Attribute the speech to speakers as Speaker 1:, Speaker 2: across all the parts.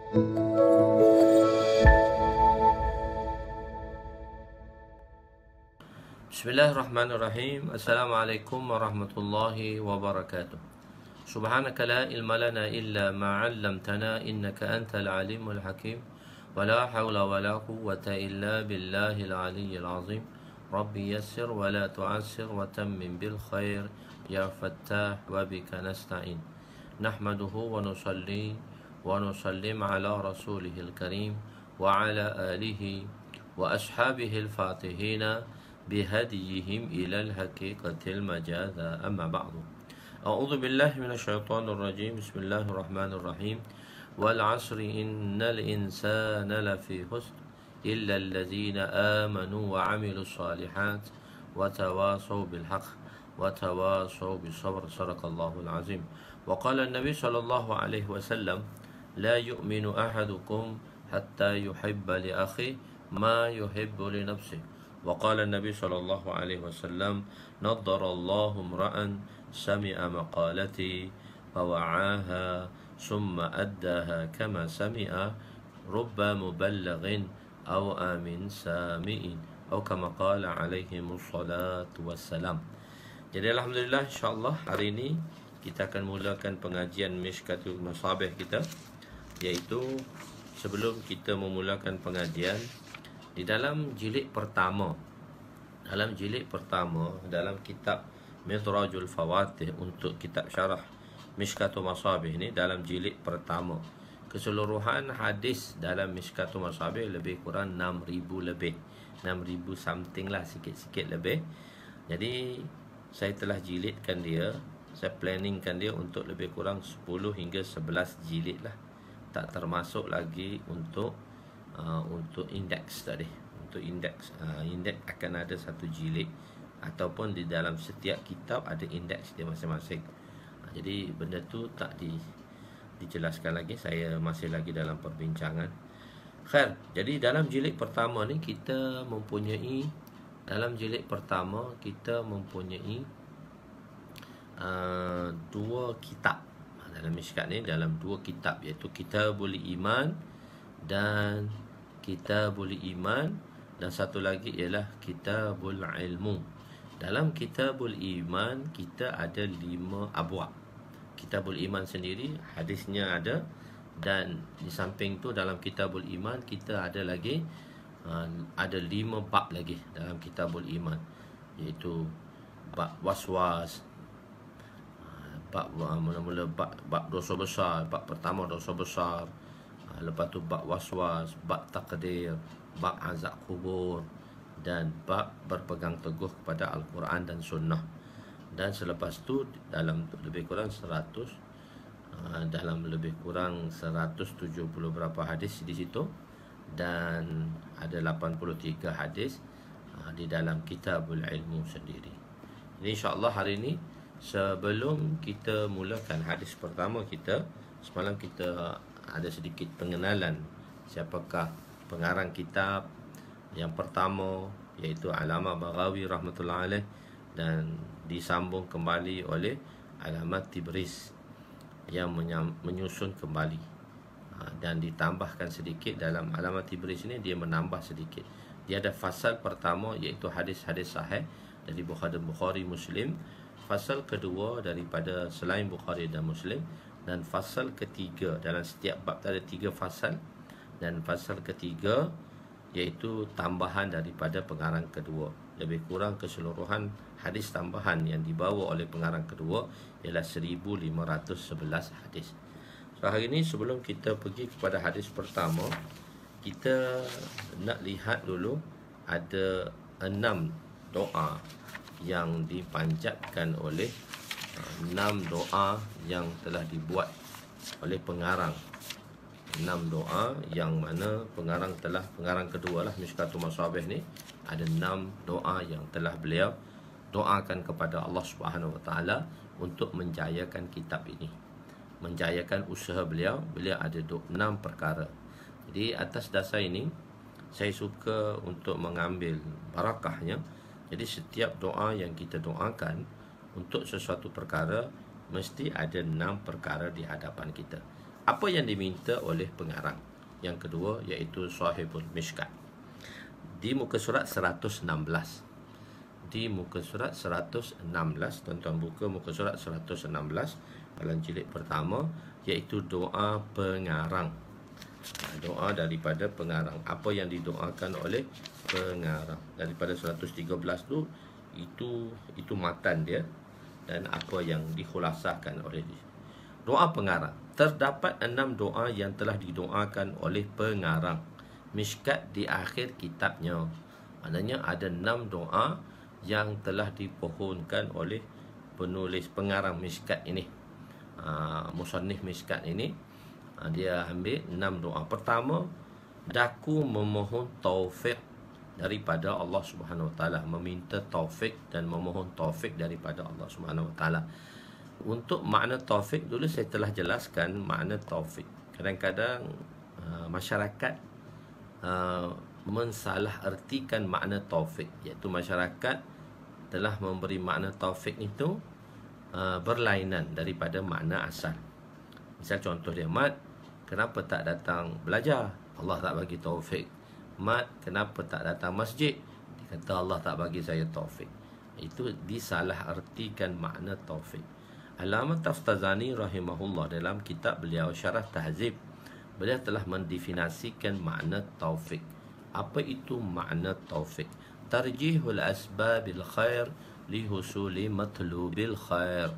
Speaker 1: Bismillahirrahmanirrahim. Assalamualaikum warahmatullahi wabarakatuh. Subhanaka la ilma lana illa ma 'allamtana innaka antal alimul hakim. Wa la hawla wa la quwwata illa billahil aliyyil azim. Rabbi yassir wa la tu'assir wa tammim bil khair ya fattah wa bika nasta'in. Nahmaduhu wa nusalli wa nusallim ala rasulihil karim wa ala alihi wa ashabihil fatihina بهديهم إلى الحقيقة المجاذة أما بعد أعوذ بالله من الشيطان الرجيم بسم الله الرحمن الرحيم والعصر إن الإنسان لفي خسر إلا الذين آمنوا وعملوا الصالحات وتواصوا بالحق وتواصوا بالصبر صدق الله العظيم وقال النبي صلى الله عليه وسلم لا يؤمن أحدكم حتى يحب لأخيه ما يحب لنفسه وقال النبي صلى الله عليه وسلم نضر الله امرأ سمع مقالتي فوعاها ثم أداها كما سمع رب مبلغ أو آمن سامع أو كما قال عليهم الصلاة والسلام. Jadi alhamdulillah, insyaAllah hari ini kita akan mulakan pengajian Mishkatul Masabih kita, iaitu sebelum kita memulakan pengajian di dalam jilid pertama dalam kitab Midrajul Fawatih untuk kitab syarah Mishkatul Masabih ni, dalam jilid pertama keseluruhan hadis dalam Mishkatul Masabih lebih kurang 6,000 lebih, 6,000 something lah, sikit-sikit lebih. Jadi saya telah jilidkan dia, saya planningkan dia untuk lebih kurang 10 hingga 11 jilid lah, tak termasuk lagi untuk indeks tadi. Untuk indeks akan ada satu jilid, ataupun di dalam setiap kitab ada indeks dia masing-masing. Jadi benda tu tak dijelaskan lagi, saya masih lagi dalam perbincangan. Khair, jadi dalam jilid pertama ni kita mempunyai dua kitab. Dalam Mishkat ni dalam dua kitab, iaitu Kitabul Iman dan satu lagi ialah Kitabul Ilmu. Dalam Kitabul Iman kita ada 5 abwab. Kitabul Iman sendiri hadisnya ada, dan di samping tu dalam Kitabul Iman kita ada lagi ada 5 bab lagi dalam Kitabul Iman, iaitu bab waswas, bab mula-mula bab dosa besar, bab pertama dosa besar, lepas tu bab waswas, bab takdir, bab azab kubur, dan bab berpegang teguh kepada Al-Quran dan Sunnah. Dan selepas tu dalam lebih kurang 170 berapa hadis di situ, dan ada 83 hadis di dalam Kitabul Ilmu sendiri. Jadi insya-Allah hari ini, sebelum kita mulakan hadis pertama kita, semalam kita ada sedikit pengenalan siapakah pengarang kitab yang pertama, iaitu Allamah Baghawi rahmatullah alaih, dan disambung kembali oleh Allamah Tibris yang menyusun kembali, dan ditambahkan sedikit. Dalam Allamah Tibris ini dia menambah sedikit. Dia ada fasal pertama, iaitu hadis-hadis sahih dari Bukhari Muslim, fasal kedua daripada selain Bukhari dan Muslim, dan fasal ketiga. Dalam setiap bab ada 3 fasal, dan fasal ketiga iaitu tambahan daripada pengarang kedua. Lebih kurang keseluruhan hadis tambahan yang dibawa oleh pengarang kedua ialah 1511 hadis. So hari ini, sebelum kita pergi kepada hadis pertama, kita nak lihat dulu ada 6 doa yang dipanjatkan oleh 6 doa yang telah dibuat oleh pengarang. 6 doa yang mana pengarang kedua lah Mishkatul Masabih ni, ada 6 doa yang telah beliau doakan kepada Allah Subhanahu Wa Taala untuk menjayakan kitab ini, menjayakan usaha beliau. Beliau ada 6 perkara. Jadi atas dasar ini saya suka untuk mengambil barakahnya. Jadi setiap doa yang kita doakan untuk sesuatu perkara, mesti ada 6 perkara di hadapan kita. apa yang diminta oleh pengarang. Yang kedua iaitu sahibul mishkat. Di muka surat 116. Di muka surat 116, tuan-tuan buka muka surat 116 dalam jilid pertama, iaitu doa pengarang. Doa daripada pengarang. Apa yang didoakan oleh pengarang. Daripada 113 tu, itu matan dia dan apa yang dikhulasahkan oleh dia. Doa pengarang. Terdapat 6 doa yang telah didoakan oleh pengarang Mishkat di akhir kitabnya. Maknanya ada 6 doa yang telah dipohonkan oleh penulis pengarang Mishkat ini. Musannif Mishkat ini, dia ambil 6 doa. Pertama, daku memohon taufik daripada Allah Subhanahu Wa Taala, meminta taufik dan memohon taufik daripada Allah Subhanahu Wa Taala. Untuk makna taufik dulu saya telah jelaskan makna taufik. Kadang-kadang masyarakat mensalah ertikan makna taufik, iaitu masyarakat telah memberi makna taufik itu berlainan daripada makna asal. Misal contoh dia, Mat, kenapa tak datang belajar? Allah tak bagi taufik. Mat, kenapa tak datang masjid? Dia kata Allah tak bagi saya taufik. Itu disalah artikan makna taufik. Allamah Taftazani rahimahullah dalam kitab beliau Syarah Tahzib, beliau telah mendefinisikan makna taufik. Apa itu makna taufik? Tarjihul asbabil khair lihusuli matlubil khair.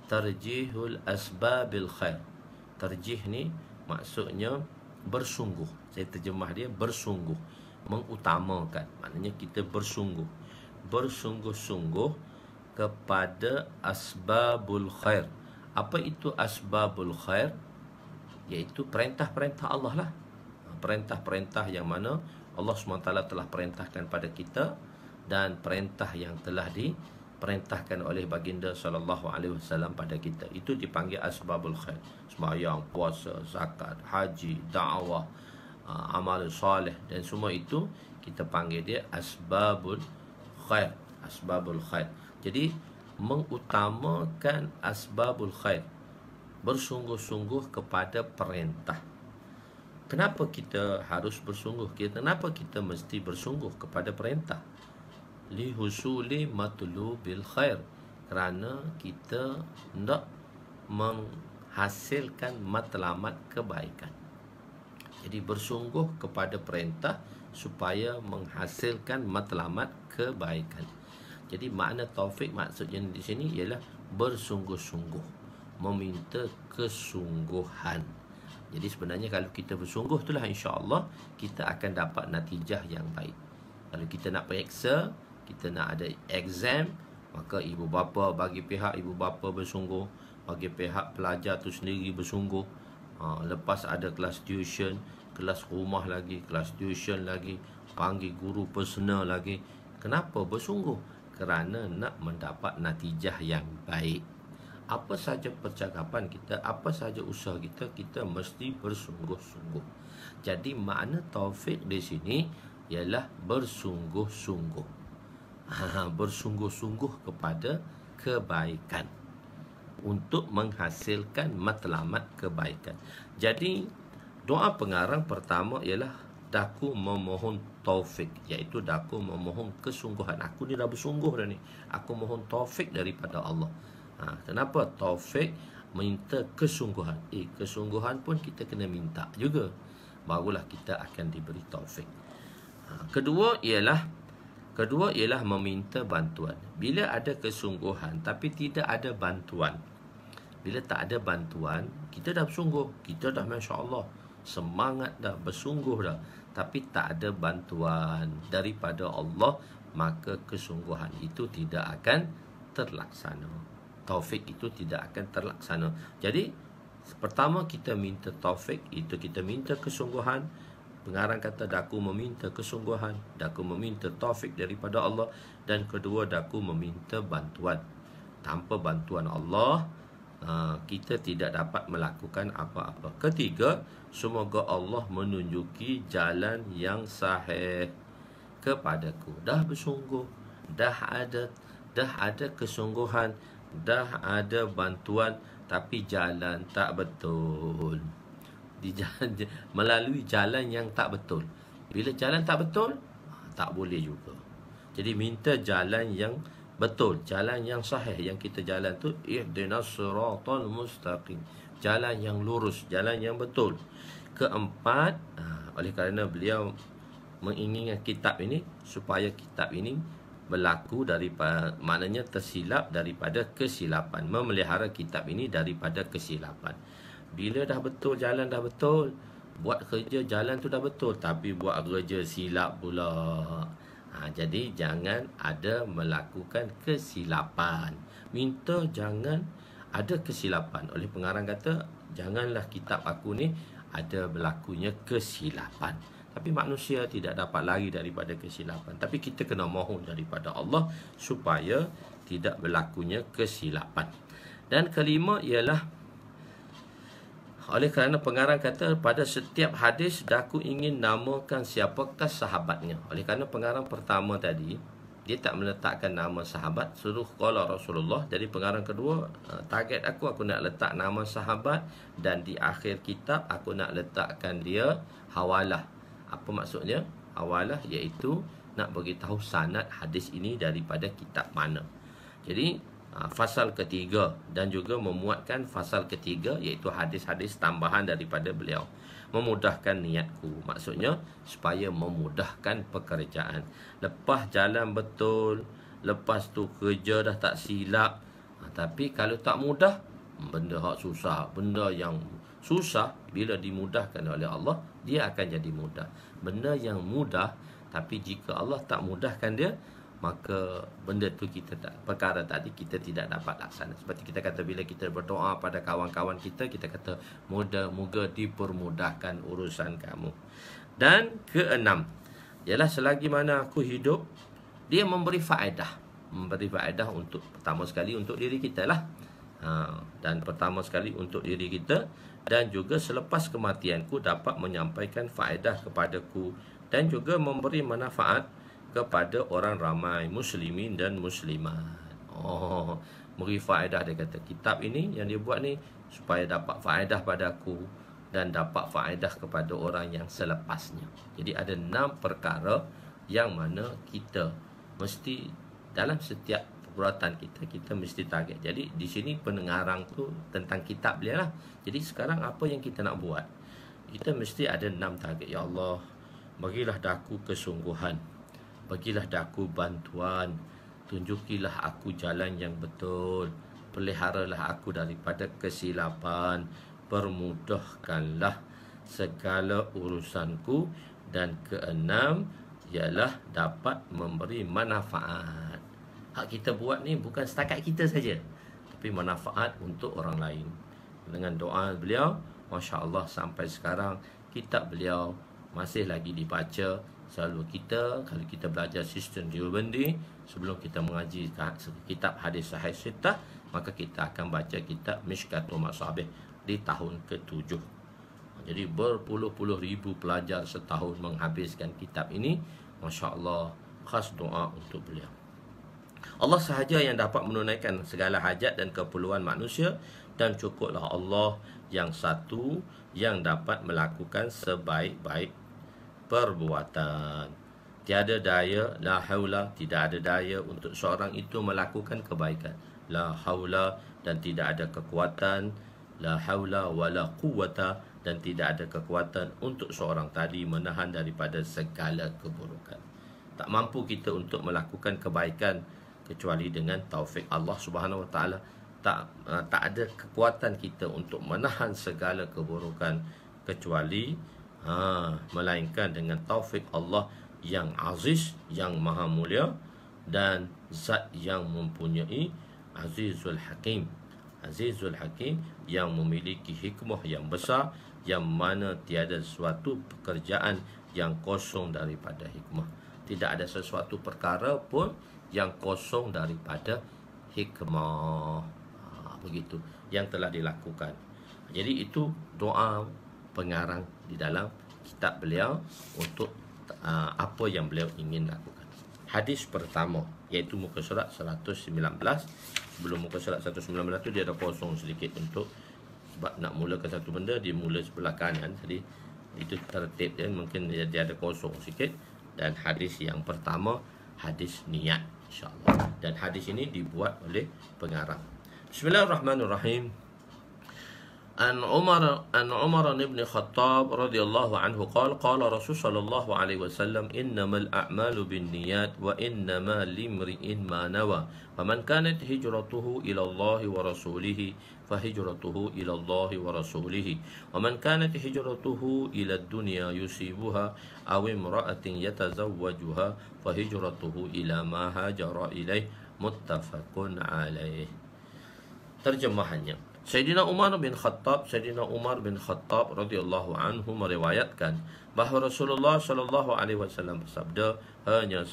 Speaker 1: Tarjihul asbabil khair. Tarjih ni maksudnya bersungguh. Saya terjemah dia bersungguh, mengutamakan. Maknanya kita bersungguh, bersungguh-sungguh kepada asbabul khair. Apa itu asbabul khair? Iaitu perintah-perintah Allah lah. Perintah-perintah yang mana Allah SWT telah perintahkan pada kita, dan perintah yang telah diperintahkan oleh baginda SAW pada kita. Itu dipanggil asbabul khair. Sembahyang, puasa, zakat, haji, dakwah, amal soleh, dan semua itu kita panggil dia asbabul khair. Asbabul khair. Jadi mengutamakan asbabul khair, bersungguh-sungguh kepada perintah. Kenapa kita harus bersungguh? Kenapa kita mesti bersungguh kepada perintah? Lihusuli matlubil khair. Kerana kita hendak menghasilkan matlamat kebaikan. Jadi bersungguh kepada perintah supaya menghasilkan matlamat kebaikan. Jadi makna taufik maksudnya di sini ialah bersungguh-sungguh, meminta kesungguhan. Jadi sebenarnya kalau kita bersungguh itulah, insya-Allah kita akan dapat natijah yang baik. Kalau kita nak periksa, kita nak ada exam, maka ibu bapa, bagi pihak ibu bapa bersungguh, bagi pihak pelajar tu sendiri bersungguh. Lepas ada kelas tuition, kelas rumah lagi, kelas tuition lagi, panggil guru personal lagi. Kenapa bersungguh? Kerana nak mendapat natijah yang baik. Apa saja percakapan kita, apa saja usaha kita, kita mesti bersungguh-sungguh. Jadi makna taufik di sini ialah bersungguh-sungguh. Bersungguh-sungguh kepada kebaikan untuk menghasilkan matlamat kebaikan. Jadi doa pengarang pertama ialah daku memohon taufik, iaitu daku memohon kesungguhan. Aku ni dah bersungguh dah ni, aku mohon taufik daripada Allah. Kenapa taufik? Minta kesungguhan. Kesungguhan pun kita kena minta juga, barulah kita akan diberi taufik. Kedua ialah meminta bantuan. Bila ada kesungguhan tapi tidak ada bantuan, bila tak ada bantuan, kita dah bersungguh, kita dah masya-Allah semangat dah, bersungguh dah, tapi tak ada bantuan daripada Allah, maka kesungguhan itu tidak akan terlaksana. Taufik itu tidak akan terlaksana. Jadi pertama kita minta taufik, itu kita minta kesungguhan. Pengarang kata daku meminta kesungguhan, daku meminta taufik daripada Allah. Dan kedua, daku meminta bantuan. Tanpa bantuan Allah, kita tidak dapat melakukan apa-apa. Ketiga, semoga Allah menunjuki jalan yang sahih kepadaku. Dah bersungguh, dah ada kesungguhan, dah ada bantuan, tapi jalan tak betul. melalui jalan yang tak betul. Bila jalan tak betul, tak boleh juga. Jadi minta jalan yang betul, jalan yang sahih. Yang kita jalan tu ihdinas siratal mustaqim, jalan yang lurus, jalan yang betul. Keempat, oleh kerana beliau menginginkan kitab ini supaya kitab ini berlaku daripada, maknanya tersilap daripada kesilapan, memelihara kitab ini daripada kesilapan. Bila dah betul, jalan dah betul, buat kerja jalan tu dah betul, tapi buat kerja silap pula. Jadi jangan ada melakukan kesilapan. Minta jangan ada kesilapan. Oleh pengarang kata, janganlah kitab aku ni ada berlakunya kesilapan. Tapi manusia tidak dapat lari daripada kesilapan. Tapi kita kena mohon daripada Allah supaya tidak berlakunya kesilapan. Dan kelima ialah, oleh kerana pengarang kata pada setiap hadis daku ingin namakan siapakah sahabatnya. Oleh kerana pengarang pertama tadi dia tak meletakkan nama sahabat, suruh qala Rasulullah. Jadi pengarang kedua, target aku nak letak nama sahabat, dan di akhir kitab aku nak letakkan dia hawalah. Apa maksudnya hawalah? Iaitu nak beritahu sanad hadis ini daripada kitab mana. Jadi fasal ketiga, dan juga memuatkan fasal ketiga, iaitu hadis-hadis tambahan daripada beliau. Memudahkan niatku, maksudnya supaya memudahkan pekerjaan. Lepas jalan betul, lepas tu kerja dah tak silap. Tapi kalau tak mudah, benda hak susah, benda yang susah bila dimudahkan oleh Allah, dia akan jadi mudah. Benda yang mudah, tapi jika Allah tak mudahkan dia, maka benda tu kita tak, perkara tadi kita tidak dapat laksana. Seperti kita kata bila kita berdoa pada kawan-kawan kita, kita kata moga dipermudahkan urusan kamu. Dan keenam ialah selagi mana aku hidup, dia memberi faedah. Memberi faedah untuk, pertama sekali untuk diri kita lah, dan pertama sekali untuk diri kita, dan juga selepas kematianku dapat menyampaikan faedah kepadaku, dan juga memberi manfaat kepada orang ramai muslimin dan muslimat. Beri faedah, dia kata kitab ini yang dia buat ni supaya dapat faedah padaku dan dapat faedah kepada orang yang selepasnya. Jadi ada 6 perkara yang mana kita mesti dalam setiap perbuatan kita mesti target. Jadi di sini pengarang tu tentang kitab dia lah. Jadi sekarang apa yang kita nak buat? Kita mesti ada 6 target. Ya Allah, bagilah daku kesungguhan, bagilah daku bantuan, tunjukilah aku jalan yang betul, peliharalah aku daripada kesilapan, permudahkanlah segala urusanku, dan keenam ialah dapat memberi manfaat. Hak kita buat ni bukan setakat kita saja, tapi manfaat untuk orang lain. Dengan doa beliau, Masya Allah, sampai sekarang kitab beliau masih lagi dibaca. Selalu kita, kalau kita belajar sistem Deobandi, sebelum kita mengaji kitab hadis sahih sittah, maka kita akan baca kitab Mishkatul Masabih di tahun ke-7. Jadi berpuluh-puluh ribu pelajar setahun menghabiskan kitab ini. Masya Allah, khas doa untuk beliau. Allah sahaja yang dapat menunaikan segala hajat dan keperluan manusia, dan cukuplah Allah yang satu yang dapat melakukan sebaik-baik perbuatan. Tiada daya, la haula, tidak ada daya untuk seorang itu melakukan kebaikan. La haula, dan tidak ada kekuatan. La haula wala quwwata, dan tidak ada kekuatan untuk seorang tadi menahan daripada segala keburukan. Tak mampu kita untuk melakukan kebaikan kecuali dengan taufik Allah Subhanahu Wa Taala. Tak ada kekuatan kita untuk menahan segala keburukan kecuali melainkan dengan taufik Allah yang aziz, yang maha mulia, dan zat yang mempunyai Azizul Hakim. Azizul Hakim yang memiliki hikmah yang besar, yang mana tiada suatu pekerjaan yang kosong daripada hikmah. Tidak ada sesuatu perkara pun yang kosong daripada hikmah. Begitu yang telah dilakukan. Jadi itu doa pengarang di dalam kitab beliau untuk apa yang beliau ingin lakukan. Hadis pertama, iaitu muka surat 119. Sebelum muka surat 119 tu dia ada kosong sedikit untuk sebab nak mulakan satu benda dia mula sebelah kanan, jadi itu tertib dia, mungkin dia ada kosong sikit. Dan hadis yang pertama hadis niat, insya-Allah, dan hadis ini dibuat oleh pengarang. Bismillahirrahmanirrahim. عن عمر بن الخطاب رضي الله عنه قال قال رسول صلى الله عليه وسلم إنما الأعمال بالنيات وإنما لامرئ ما نوى فمن كانت هجرته إلى الله ورسوله فهجرته إلى الله ورسوله ومن كانت هجرته إلى الدنيا يصيبها أو امرأة يتزوجها فهجرته إلى ما هاجر إليه متفق عليه. Terjemahannya, Sayyidina Umar bin Khattab radhiyallahu anhu meriwayatkan bahawa Rasulullah sallallahu alaihi wasallam bersabda, hanya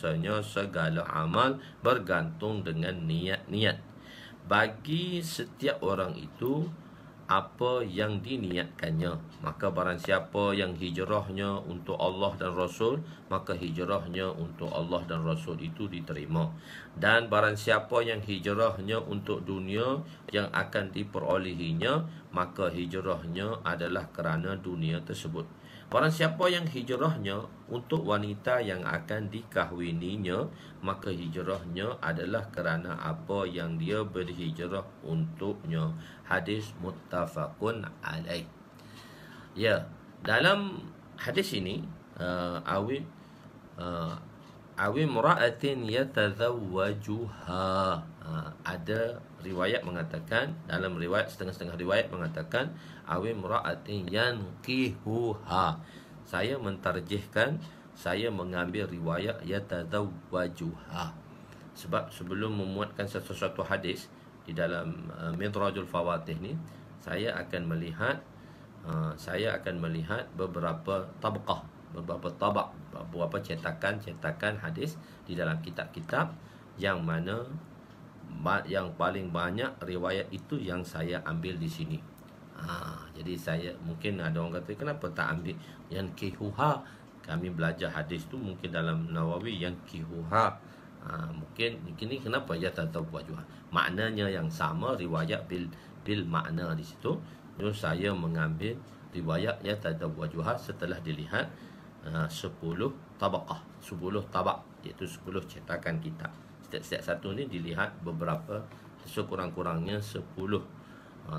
Speaker 1: segala amal bergantung dengan niat-niat. Bagi setiap orang itu apa yang diniatkannya, maka barang siapa yang hijrahnya untuk Allah dan Rasul, maka hijrahnya untuk Allah dan Rasul itu diterima. Dan barang siapa yang hijrahnya untuk dunia yang akan diperolehinya, maka hijrahnya adalah kerana dunia tersebut. Barang siapa yang hijrahnya untuk wanita yang akan dikahwininya, maka hijrahnya adalah kerana apa yang dia berhijrah untuknya. Hadis muttafaqun alaih. Ya, dalam hadis ini awi mura'atin yatazawwajuha, ada riwayat mengatakan, dalam riwayat setengah-setengah riwayat mengatakan awi mura'atin yankihuha. Saya mentarjihkan, saya mengambil riwayat yatazawwajuha, sebab sebelum memuatkan sesuatu hadis di dalam Midrajul Fawatih ni, saya akan melihat beberapa tabaqah, beberapa cetakan hadis di dalam kitab-kitab yang mana yang paling banyak riwayat itu yang saya ambil di sini. Jadi saya, mungkin ada orang kata kenapa tak ambil yang kihuha, kami belajar hadis tu mungkin dalam Nawawi yang kihuha. Mungkin ini kenapa ya tatawwajuha, maknanya yang sama, riwayat bil makna di situ. Jadi saya mengambil riwayat ya tatawwajuha setelah dilihat 10 tabaqah, 10 tabak, iaitu 10 cetakan kitab. Setiap satu ni dilihat beberapa, sekurang-kurangnya 10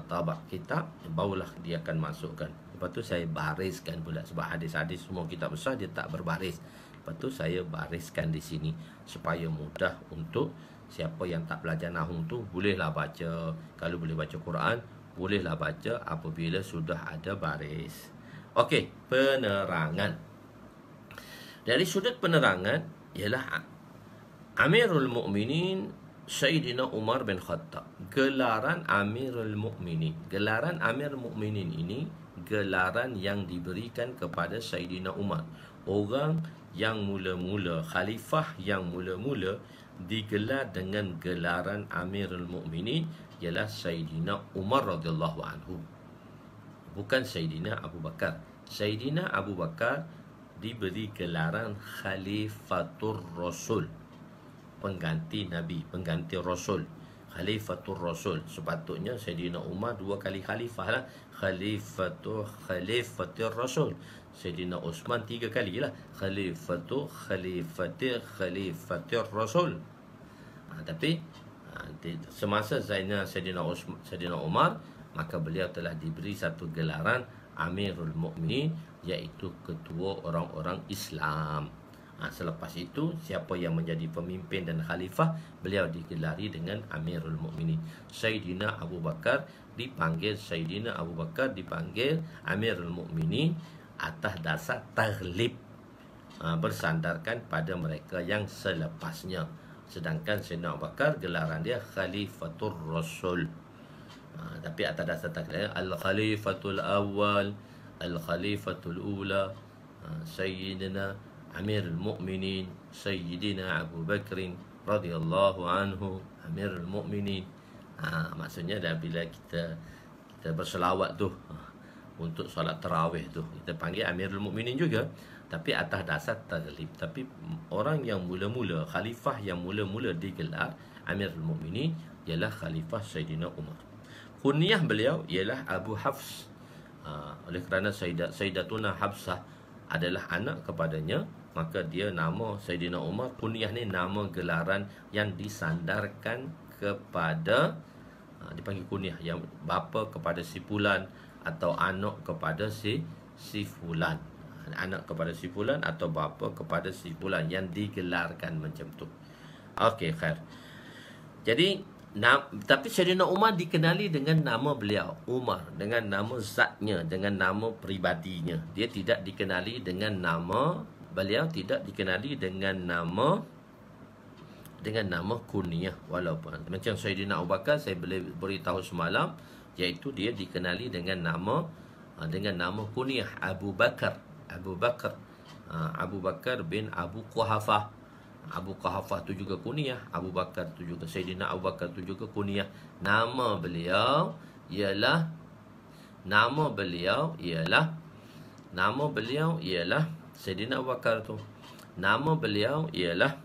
Speaker 1: tabak kitab, barulah dia akan masukkan. Lepas tu saya bariskan pula, sebab hadis-hadis semua kitab besar dia tak berbaris. Lepas tu saya bariskan di sini supaya mudah untuk siapa yang tak belajar nahwu tu, bolehlah baca. Kalau boleh baca Quran, bolehlah baca apabila sudah ada baris. Okey, penerangan. Dari sudut penerangan ialah Amirul Mukminin Sayyidina Umar bin Khattab. Gelaran Amirul Mukminin, gelaran Amir Mukminin ini gelaran yang diberikan kepada Sayyidina Umar, orang yang mula-mula, khalifah yang mula-mula digelar dengan gelaran Amirul Mukminin ialah Sayyidina Umar radhiyallahu anhu, bukan Sayyidina Abu Bakar. Sayyidina Abu Bakar diberi gelaran Khalifatur Rasul, pengganti Nabi, pengganti Rasul, Khalifatur Rasul. Sepatutnya Sayyidina Umar 2 kali khalifah lah, Khalifatur Rasul. Sayyidina Uthman 3 kali lah, Khalifatur Rasul. Tapi semasa Sayyidina Umar, maka beliau telah diberi satu gelaran Amirul Mukminin, iaitu ketua orang-orang Islam. Selepas itu, siapa yang menjadi pemimpin dan khalifah, beliau digelari dengan Amirul Mukminin. Sayyidina Abu Bakar dipanggil Amirul Mukminin atas dasar taghlib, bersandarkan pada mereka yang selepasnya. Sedangkan Sayyidina Abu Bakar gelaran dia Khalifatur Rasul. Tapi atas dasar taghlib, Al-Khalifatul Awal, Al-Khalifatul Ula, Sayyidina Amirul Mukminin Sayyidina Abu Bakrin radhiyallahu anhu, Amirul Mukminin. Maksudnya dah bila kita berselawat tu, untuk solat tarawih tu, kita panggil Amirul Mukminin juga, tapi atas dasar taghlib. Tapi orang yang mula-mula, khalifah yang mula-mula digelar Amirul Mukminin ialah Khalifah Sayyidina Umar. kunyah beliau ialah Abu Hafs. Oleh kerana Sayyidatuna Hafsah adalah anak kepadanya, maka dia nama Sayyidina Umar, kunyah ni nama gelaran yang disandarkan kepada, dipanggil kunyah, yang bapa kepada si fulan atau anak kepada si fulan. Anak kepada si fulan atau bapa kepada si fulan, yang digelarkan macam tu. Okey, khair. Jadi tapi Sayyidina Umar dikenali dengan nama beliau Umar, dengan nama zatnya, dengan nama pribadinya. Dia tidak dikenali dengan nama, beliau tidak dikenali dengan nama kunyah. Walaupun macam Sayyidina Abu Bakar, saya boleh beritahu semalam, iaitu dia dikenali dengan nama kunyah Abu Bakar. Abu Bakar bin Abu Quhafah. Abu Quhafah tu juga kunyah, Abu Bakar tu juga, Sayyidina Abu Bakar tu juga kunyah. Nama beliau ialah Sayyidina Abu Bakar tu. Nama beliau ialah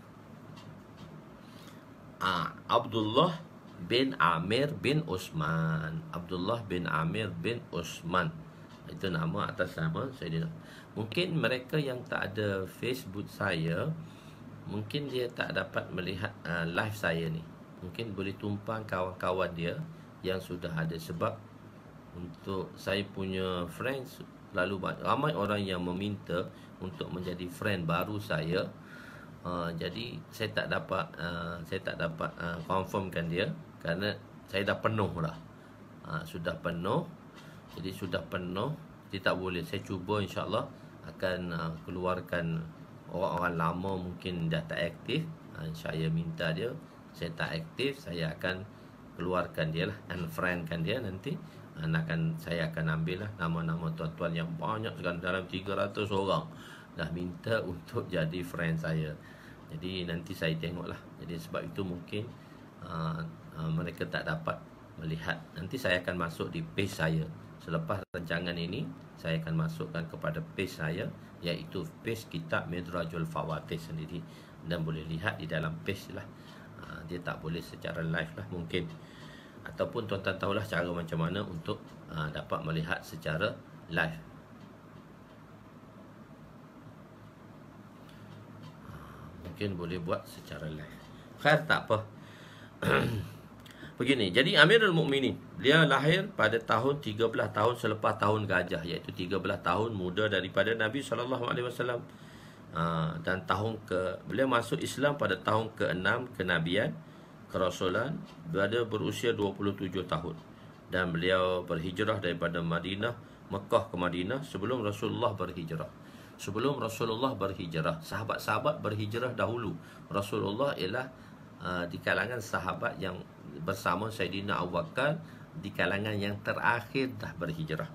Speaker 1: Abdullah bin Amir bin Uthman. Abdullah bin Amir bin Uthman. Itu nama atas nama Sayyidina. Mungkin mereka yang tak ada Facebook saya, mungkin dia tak dapat melihat live saya ni. Mungkin boleh tumpang kawan-kawan dia yang sudah ada. Sebab untuk saya punya friends, lalu ramai orang yang meminta untuk menjadi friend baru saya. Jadi saya tak dapat confirmkan dia, kerana saya dah penuh dah. Sudah penuh. Jadi sudah penuh, jadi tak boleh. Saya cuba insya-Allah akan keluarkan orang-orang lama mungkin dah tak aktif. Saya minta dia, saya tak aktif, saya akan keluarkan dia lah, unfriendkan dia nanti. Saya akan ambil lah nama-nama tuan-tuan yang banyak sekali, dalam 300 orang dah minta untuk jadi friend saya. Jadi nanti saya tengok lah. Jadi sebab itu mungkin mereka tak dapat melihat. Nanti saya akan masuk di page saya. Selepas rancangan ini, saya akan masukkan kepada page saya, iaitu page Kitab Midrajul Fawatih sendiri, dan boleh lihat di dalam page lah. Dia tak boleh secara live lah mungkin. Ataupun tuan-tuan tahulah cara macam mana untuk dapat melihat secara live. Mungkin boleh buat secara live. Khair, tak apa. Begini, jadi Amirul Mukminin, dia lahir pada tahun 13 tahun selepas tahun gajah, iaitu 13 tahun muda daripada Nabi SAW. Dan beliau masuk Islam pada tahun ke-6 kenabian, kerasulan, berada berusia 27 tahun. Dan beliau berhijrah daripada Mekah ke Madinah sebelum Rasulullah berhijrah. Sahabat-sahabat berhijrah dahulu. Rasulullah ialah di kalangan sahabat yang bersama Sayyidina Abu Bakar, di kalangan yang terakhir dah berhijrah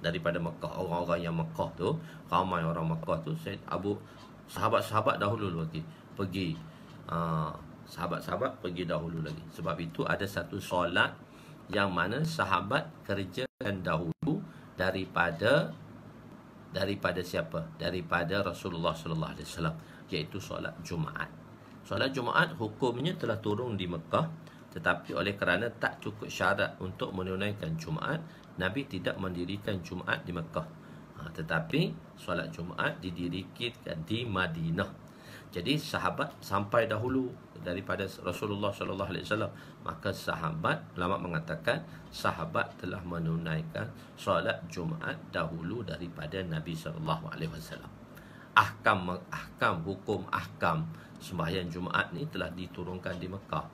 Speaker 1: daripada Mekah. Orang-orang yang Mekah tu, ramai orang Mekah tu, sahabat-sahabat dahulu lagi pergi. Sahabat-sahabat pergi dahulu lagi. Sebab itu ada satu solat yang mana sahabat kerjakan dahulu daripada siapa? Daripada Rasulullah sallallahu alaihi wasallam, iaitu solat Jumaat. Solat Jumaat hukumnya telah turun di Mekah, tetapi oleh kerana tak cukup syarat untuk menunaikan Jumaat, Nabi tidak mendirikan Jumaat di Mekah. Tetapi solat Jumaat didirikan di Madinah. Jadi sahabat sampai dahulu daripada Rasulullah sallallahu alaihi wasallam. Maka ulama mengatakan sahabat telah menunaikan solat Jumaat dahulu daripada Nabi sallallahu alaihi wasallam. Hukum sembahyang Jumaat ni telah diturunkan di Mekah.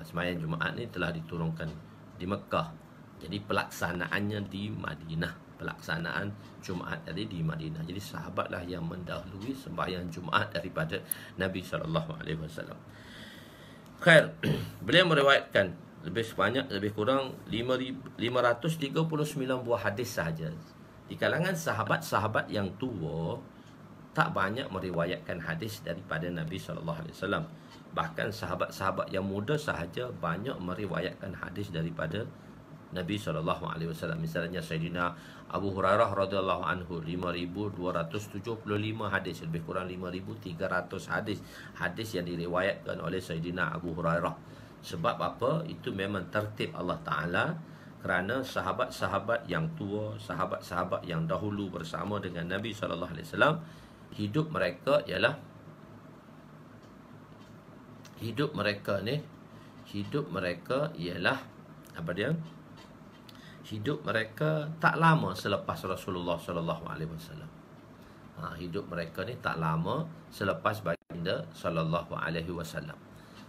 Speaker 1: Sembahyang Jumaat ni telah diturunkan di Mekah. Jadi pelaksanaannya di Madinah. Pelaksanaan Jumaat tadi di Madinah. Jadi sahabatlah yang mendahului sembahyang Jumaat daripada Nabi SAW. Khair, beliau meriwayatkan lebih kurang 539 buah hadis sahaja. Di kalangan sahabat-sahabat yang tua, tak banyak meriwayatkan hadis daripada Nabi SAW. Bahkan sahabat-sahabat yang muda sahaja banyak meriwayatkan hadis daripada Nabi SAW. Misalnya Sayyidina Abu Hurairah radhiyallahu anhu, 5,275 hadis, lebih kurang 5,300 hadis yang diriwayatkan oleh Sayyidina Abu Hurairah. Sebab apa? Itu memang tertib Allah Ta'ala, kerana sahabat-sahabat yang tua, sahabat-sahabat yang dahulu bersama dengan Nabi SAW, hidup mereka ialah hidup mereka ialah apa dia? Hidup mereka tak lama selepas Rasulullah SAW. Hidup mereka ni tak lama selepas baginda SAW.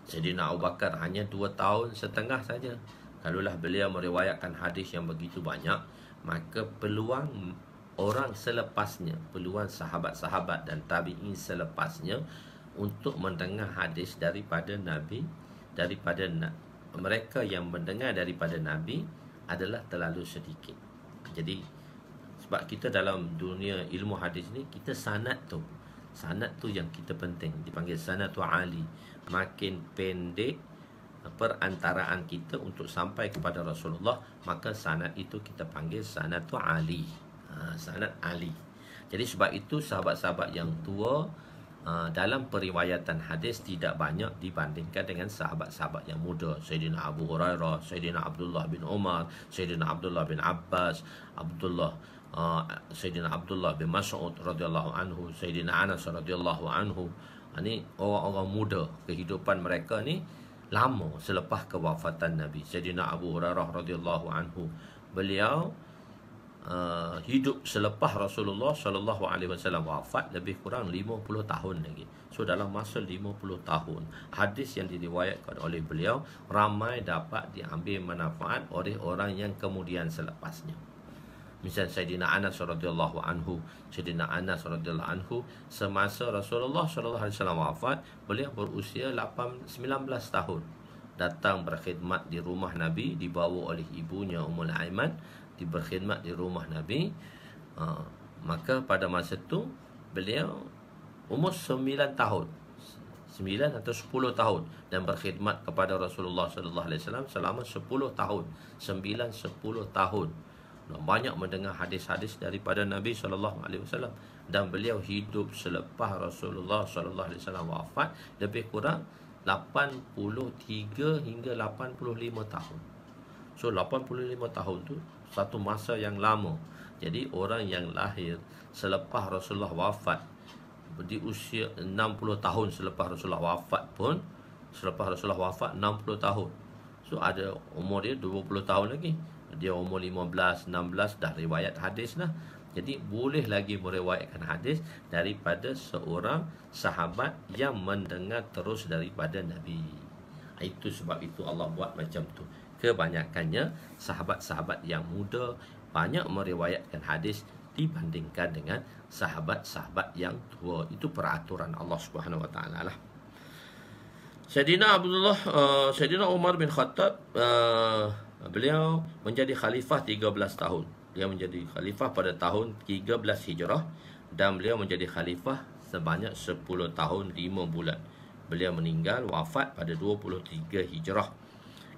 Speaker 1: Sayyidina Abu Bakar hanya 2 tahun setengah saja. Kalaulah beliau meriwayatkan hadis yang begitu banyak, maka peluang orang selepasnya, peluang sahabat-sahabat dan tabi'in selepasnya untuk mendengar hadis daripada Nabi, mereka yang mendengar daripada Nabi adalah terlalu sedikit. Jadi sebab kita dalam dunia ilmu hadis ni, kita sanad tu yang kita penting, dipanggil sanad tu ali. Makin pendek perantaraan kita untuk sampai kepada Rasulullah, maka sanad itu kita panggil sanad tu ali. Sanad ali. Jadi sebab itu sahabat-sahabat yang tua dalam periwayatan hadis tidak banyak dibandingkan dengan sahabat-sahabat yang muda. Sayyidina Abu Hurairah, Sayyidina Abdullah bin Umar, Sayyidina Abdullah bin Abbas, Sayyidina Abdullah bin Mas'ud radhiyallahu anhu, Sayyidina Anas radhiyallahu anhu. Ini orang-orang muda, kehidupan mereka ni lama selepas kewafatan Nabi. Sayyidina Abu Hurairah radhiyallahu anhu, beliau hidup selepas Rasulullah SAW wafat lebih kurang 50 tahun lagi. So dalam masa 50 tahun, hadis yang diriwayatkan oleh beliau ramai dapat diambil manfaat oleh orang yang kemudian selepasnya. Misal Sayyidina Anas radhiyallahu anhu, semasa Rasulullah SAW wafat, beliau berusia 19 tahun. Datang berkhidmat di rumah Nabi, dibawa oleh ibunya Ummul Aiman, berkhidmat di rumah Nabi. Maka pada masa itu beliau umur 9 tahun, 9 atau 10 tahun, dan berkhidmat kepada Rasulullah SAW selama 10 tahun, 9-10 tahun. Banyak mendengar hadis-hadis daripada Nabi SAW, dan beliau hidup selepas Rasulullah SAW wafat lebih kurang 83 hingga 85 tahun. So 85 tahun tu satu masa yang lama. Jadi orang yang lahir selepas Rasulullah wafat, di usia 60 tahun selepas Rasulullah wafat pun, selepas Rasulullah wafat 60 tahun, so ada umur dia 20 tahun lagi. Dia umur 15, 16 dah riwayat hadis lah. Jadi boleh lagi meriwayatkan hadis daripada seorang sahabat yang mendengar terus daripada Nabi. Itu sebab itu Allah buat macam tu. Kebanyakannya sahabat-sahabat yang muda banyak meriwayatkan hadis dibandingkan dengan sahabat-sahabat yang tua. Itu peraturan Allah Subhanahu Wa Taala lah. Sayyidina Umar bin Khattab, beliau menjadi khalifah 13 tahun. Dia menjadi khalifah pada tahun 13 Hijrah, dan beliau menjadi khalifah sebanyak 10 tahun 5 bulan. Beliau meninggal wafat pada 23 Hijrah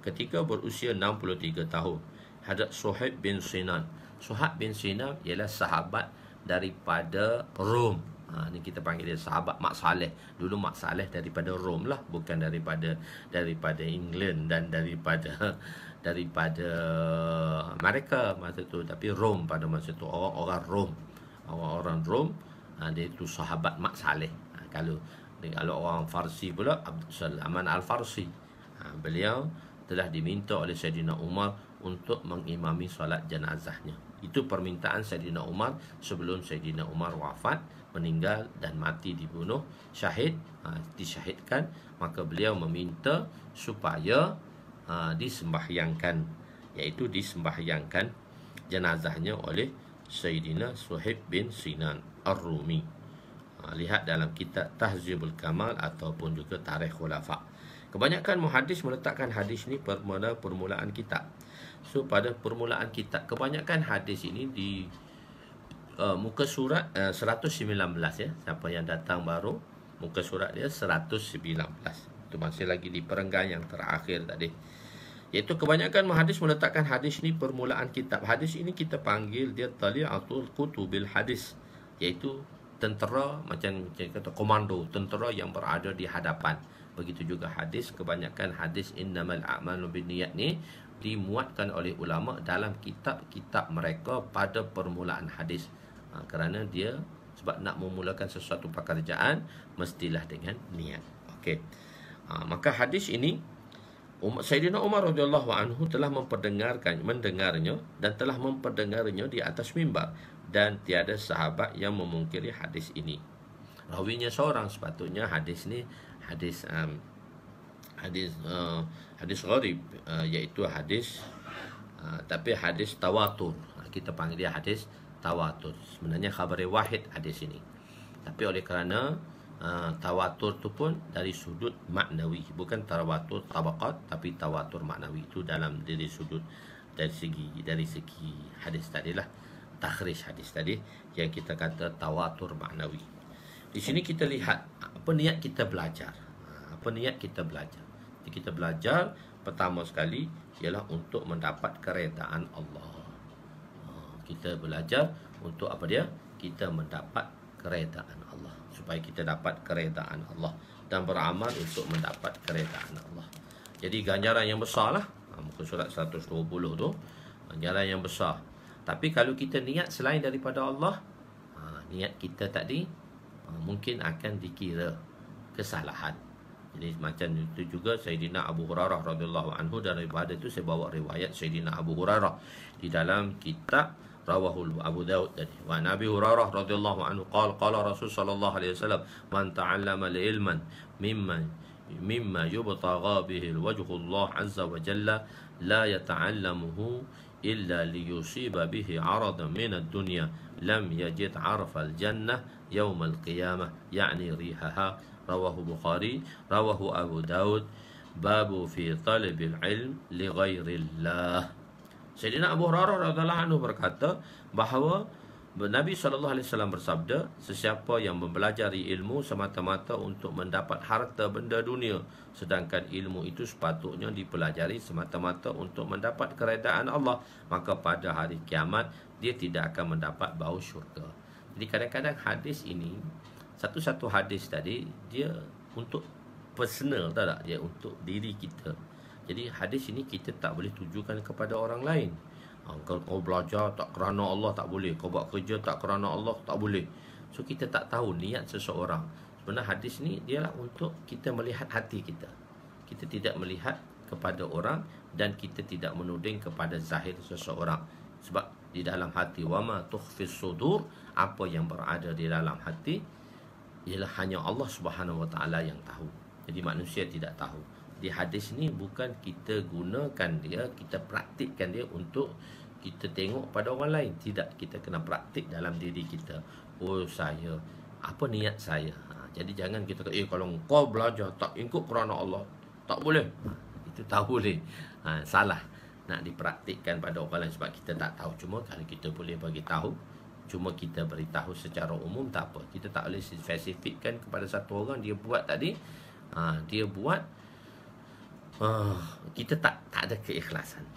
Speaker 1: ketika berusia 63 tahun. Hadrat Suhaib bin Sinan. Suhaib bin Sinan ialah sahabat daripada Rom. Ni kita panggil dia sahabat Mak Saleh. Dulu Mak Saleh daripada Rom lah, bukan daripada England dan daripada Amerika masa tu, tapi Rom pada masa tu, orang Rom. Dia itu sahabat Mak Saleh. Kalau orang Farsi pula, Abdul Salaman Al-Farsi. Beliau telah diminta oleh Sayyidina Umar untuk mengimami solat jenazahnya. Itu permintaan Sayyidina Umar sebelum Sayyidina Umar wafat, meninggal dan mati, dibunuh, syahid, disyahidkan. Maka beliau meminta supaya disembahyangkan, iaitu disembahyangkan jenazahnya oleh Sayyidina Suhaib bin Sinan Ar-Rumi. Lihat dalam kitab Tahzibul Kamal ataupun juga Tarikh Khulafa. Kebanyakan muhadis meletakkan hadis ni pada permulaan kitab. So pada permulaan kitab, kebanyakan hadis ini di muka surat 119 ya. Siapa yang datang baru, muka surat dia 119. Itu masih lagi di perenggan yang terakhir tadi. Iaitu kebanyakan muhadis meletakkan hadis ni permulaan kitab. Hadis ini kita panggil dia Tali'atul Kutubil Hadis, iaitu tentera, macam kata komando, tentera yang berada di hadapan. Begitu juga hadis, kebanyakan hadis innamal a'malu binniyat ni dimuatkan oleh ulama dalam kitab-kitab mereka pada permulaan hadis. Kerana dia sebab nak memulakan sesuatu pekerjaan mestilah dengan niat. Okey. Maka hadis ini Sayyidina Umar radhiyallahu anhu telah mendengarnya dan telah memperdengarnya di atas mimbar, dan tiada sahabat yang memungkiri hadis ini. Rawinya seorang, sepatutnya hadis ni hadis gharib, iaitu hadis tapi hadis tawatur. Kita panggil dia hadis tawatur. Sebenarnya khabar wahid hadis ini. Tapi oleh kerana tawatur tu pun dari sudut maknawi, bukan tawatur tabaqat, tapi tawatur maknawi. Itu dalam dari sudut dari segi hadis tadilah, takhrij hadis tadi yang kita kata tawatur maknawi. Di sini kita lihat apa niat kita belajar. Apa niat kita belajar? Jadi kita belajar pertama sekali ialah untuk mendapat keredaan Allah. Kita belajar untuk apa dia? Kita mendapat keredaan Allah, supaya kita dapat keredaan Allah dan beramal untuk mendapat keredaan Allah. Jadi ganjaran yang besar lah. Muka surat 120 tu, ganjaran yang besar. Tapi kalau kita niat selain daripada Allah, niat kita tadi mungkin akan dikira kesalahan. Jadi macam itu juga Sayyidina Abu Hurairah radhiyallahu anhu, daripada itu saya bawa riwayat Sayyidina Abu Hurairah di dalam kitab Rawahul Abu Daud tadi. Wa Nabi Hurairah radhiyallahu anhu qala Rasul sallallahu alaihi wasallam, man ta'allama ilman mimma yubtagha bihi wajhu Allah azza wa jalla la yata'allamuhu illa liyusiba bihi 'aradan min ad-dunya lam yajid 'arfa al-jannah yawm al-qiyamah, yani rihaha. Rawahu Bukhari, rawahu Abu Daud, babu fi talabil ilm li ghairillah. Sayyidina Abu Hurairah radhiyallahu anhu berkata bahawa Nabi SAW bersabda, sesiapa yang mempelajari ilmu semata-mata untuk mendapat harta benda dunia, sedangkan ilmu itu sepatutnya dipelajari semata-mata untuk mendapat keredaan Allah, maka pada hari kiamat dia tidak akan mendapat bau syurga. Jadi kadang-kadang hadis ini, satu-satu hadis tadi dia untuk personal, tahu tak? Dia untuk diri kita. Jadi hadis ini kita tak boleh tujukan kepada orang lain. Kalau kau belajar tak kerana Allah tak boleh, kau buat kerja tak kerana Allah tak boleh. So kita tak tahu niat seseorang. Sebenarnya hadis ni dialah untuk kita melihat hati kita. Kita tidak melihat kepada orang dan kita tidak menuding kepada zahir seseorang. Sebab di dalam hati, wama tukhfis sudur, apa yang berada di dalam hati ialah hanya Allah Subhanahu Wa Taala yang tahu. Jadi manusia tidak tahu. Di hadis ni bukan kita gunakan dia, kita praktikkan dia untuk kita tengok pada orang lain. Tidak, kita kena praktik dalam diri kita. Oh saya, apa niat saya? Jadi jangan kita kata, kalau kau belajar tak ikut kerana Allah, tak boleh. Itu tak boleh. Salah. Nak dipraktikkan pada orang lain sebab kita tak tahu. Cuma kalau kita boleh bagi tahu, cuma kita beritahu secara umum tak apa. Kita tak boleh spesifikkan kepada satu orang dia buat tadi, dia buat, kita tak ada keikhlasan.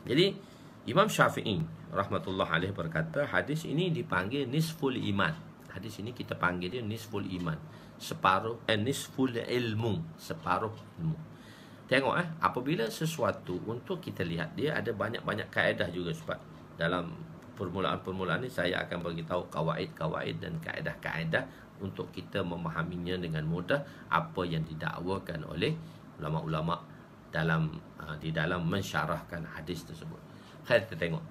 Speaker 1: Jadi Imam Syafi'i rahmatullah alaih berkata, hadis ini dipanggil nisful iman. Hadis ini kita panggil dia nisful iman, separuh nisful ilmu, separuh ilmu. Tengok apabila sesuatu untuk kita lihat, dia ada banyak-banyak kaedah juga. Sebab dalam permulaan-permulaan ni saya akan bagi tahu kawaid-kawaid dan kaedah-kaedah untuk kita memahaminya dengan mudah apa yang didakwakan oleh ulama-ulama di dalam mensyarahkan hadis tersebut. Kita tengok.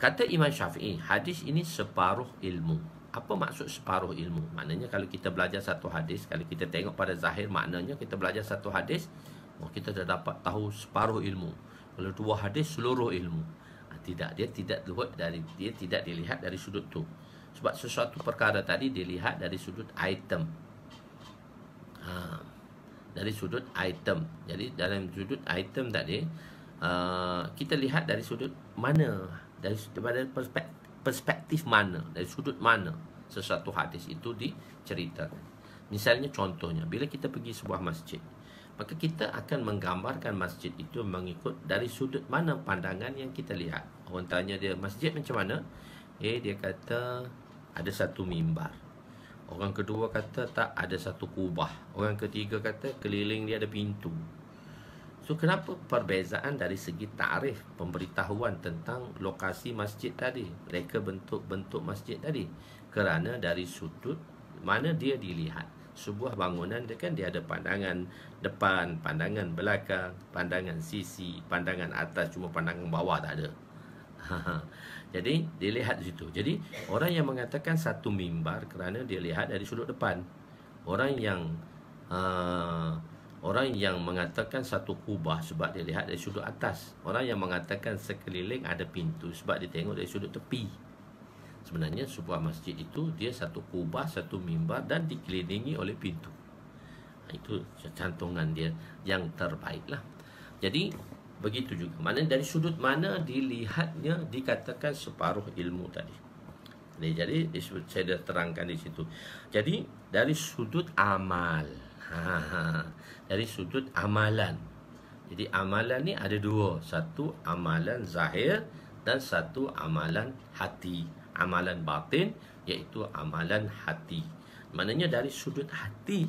Speaker 1: Kata Imam Syafi'i, hadis ini separuh ilmu. Apa maksud separuh ilmu? Maknanya kalau kita belajar satu hadis, kalau kita tengok pada zahir maknanya kita belajar satu hadis, kita dah dapat tahu separuh ilmu. Kalau dua hadis, seluruh ilmu. Tidak, dia tidak dilihat dari sudut tu. Sebab sesuatu perkara tadi dilihat dari sudut item. Dari sudut item. Jadi dalam sudut item tadi, kita lihat dari sudut mana, daripada perspektif mana, dari sudut mana sesuatu hadis itu diceritakan. Misalnya contohnya, bila kita pergi sebuah masjid, maka kita akan menggambarkan masjid itu mengikut dari sudut mana pandangan yang kita lihat. Orang tanya dia, masjid macam mana? Dia kata ada satu mimbar. Orang kedua kata tak, ada satu kubah. Orang ketiga kata keliling dia ada pintu. So kenapa perbezaan dari segi takrif, pemberitahuan tentang lokasi masjid tadi, reka bentuk-bentuk masjid tadi? Kerana dari sudut mana dia dilihat. Sebuah bangunan dia kan dia ada pandangan depan, pandangan belakang, pandangan sisi, pandangan atas, cuma pandangan bawah tak ada. Jadi dilihat di situ. Jadi orang yang mengatakan satu mimbar kerana dia lihat dari sudut depan. Orang yang mengatakan satu kubah sebab dia lihat dari sudut atas. Orang yang mengatakan sekeliling ada pintu sebab dia tengok dari sudut tepi. Sebenarnya sebuah masjid itu dia satu kubah, satu mimbar dan dikelilingi oleh pintu. Itu cantongan dia yang terbaiklah. Jadi begitu juga. Maknanya dari sudut mana dilihatnya dikatakan separuh ilmu tadi. Jadi saya dah terangkan di situ. Jadi dari sudut amal. Dari sudut amalan. Jadi amalan ni ada dua. Satu amalan zahir dan satu amalan hati. Amalan batin iaitu amalan hati. Maknanya dari sudut hati.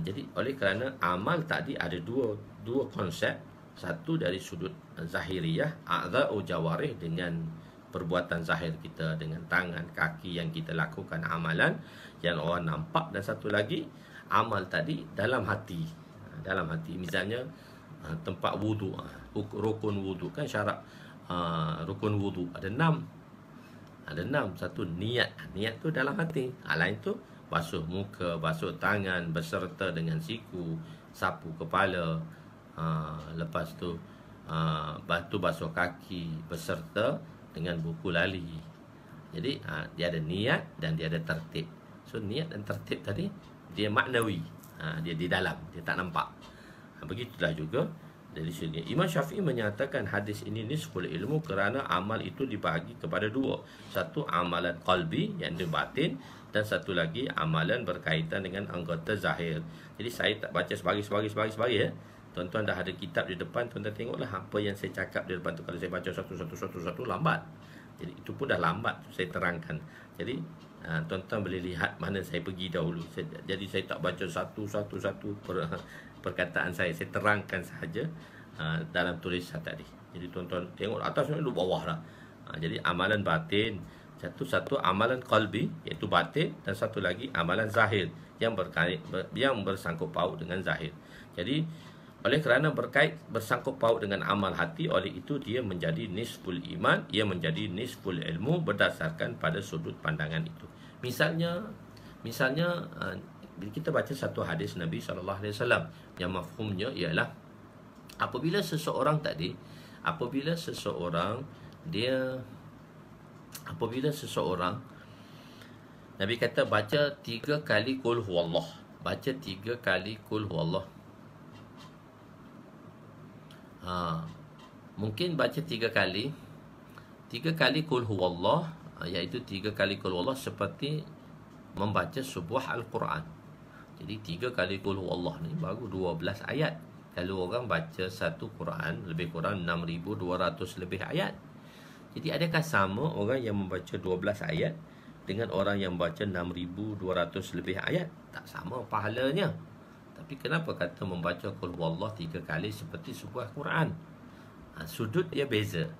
Speaker 1: Jadi oleh kerana amal tadi ada dua konsep. Satu dari sudut zahiriyah, a'dha'u jawarih, dengan perbuatan zahir kita, dengan tangan, kaki yang kita lakukan amalan yang orang nampak. Dan satu lagi amal tadi dalam hati. Dalam hati, misalnya tempat wudu, rukun wudu kan syarat rukun wudu ada 6. Ada 6. Satu niat. Niat tu dalam hati. Lain tu basuh muka, basuh tangan beserta dengan siku, sapu kepala. Lepas tu batu basuh kaki beserta dengan buku lali. Jadi dia ada niat dan dia ada tertib. So niat dan tertib tadi dia maknawi, dia di dalam, dia tak nampak. Begitulah juga dari sini Imam Syafi'i menyatakan hadis ini nisful ilmu kerana amal itu dibahagi kepada dua. Satu amalan qalbi yang di batin, dan satu lagi amalan berkaitan dengan anggota zahir. Jadi saya tak baca sebagi ya. Tuan-tuan dah ada kitab di depan, tuan-tuan tengoklah apa yang saya cakap di depan tu. Kalau saya baca satu lambat. Jadi itu pun dah lambat saya terangkan. Jadi tuan-tuan boleh lihat mana saya pergi dahulu. Jadi saya tak baca satu perkataan saya terangkan sahaja dalam tulisan tadi. Jadi tuan-tuan tengok atas ni, bawah lah. Jadi amalan batin, satu amalan qalbi iaitu batin, dan satu lagi amalan zahir yang bersangkut paut dengan zahir. Jadi oleh kerana bersangkut paut dengan amal hati, oleh itu dia menjadi nisful iman, ia menjadi nisful ilmu berdasarkan pada sudut pandangan itu. Misalnya kita baca satu hadis Nabi SAW yang mafhumnya ialah apabila seseorang Nabi kata baca 3 kali qul huwallah. Baca 3 kali qul huwallah. Mungkin baca 3 kali qul huwallah, iaitu 3 kali qul huwallah seperti membaca sebuah Al-Quran. Jadi 3 kali qul huwallah ni baru 12 ayat. Kalau orang baca satu Quran lebih kurang 6,200 lebih ayat. Jadi adakah sama orang yang membaca 12 ayat dengan orang yang baca 6,200 lebih ayat? Tak sama pahalanya. Tapi kenapa kata membaca qul huwallah 3 kali seperti sebuah Quran? Sudut dia beza.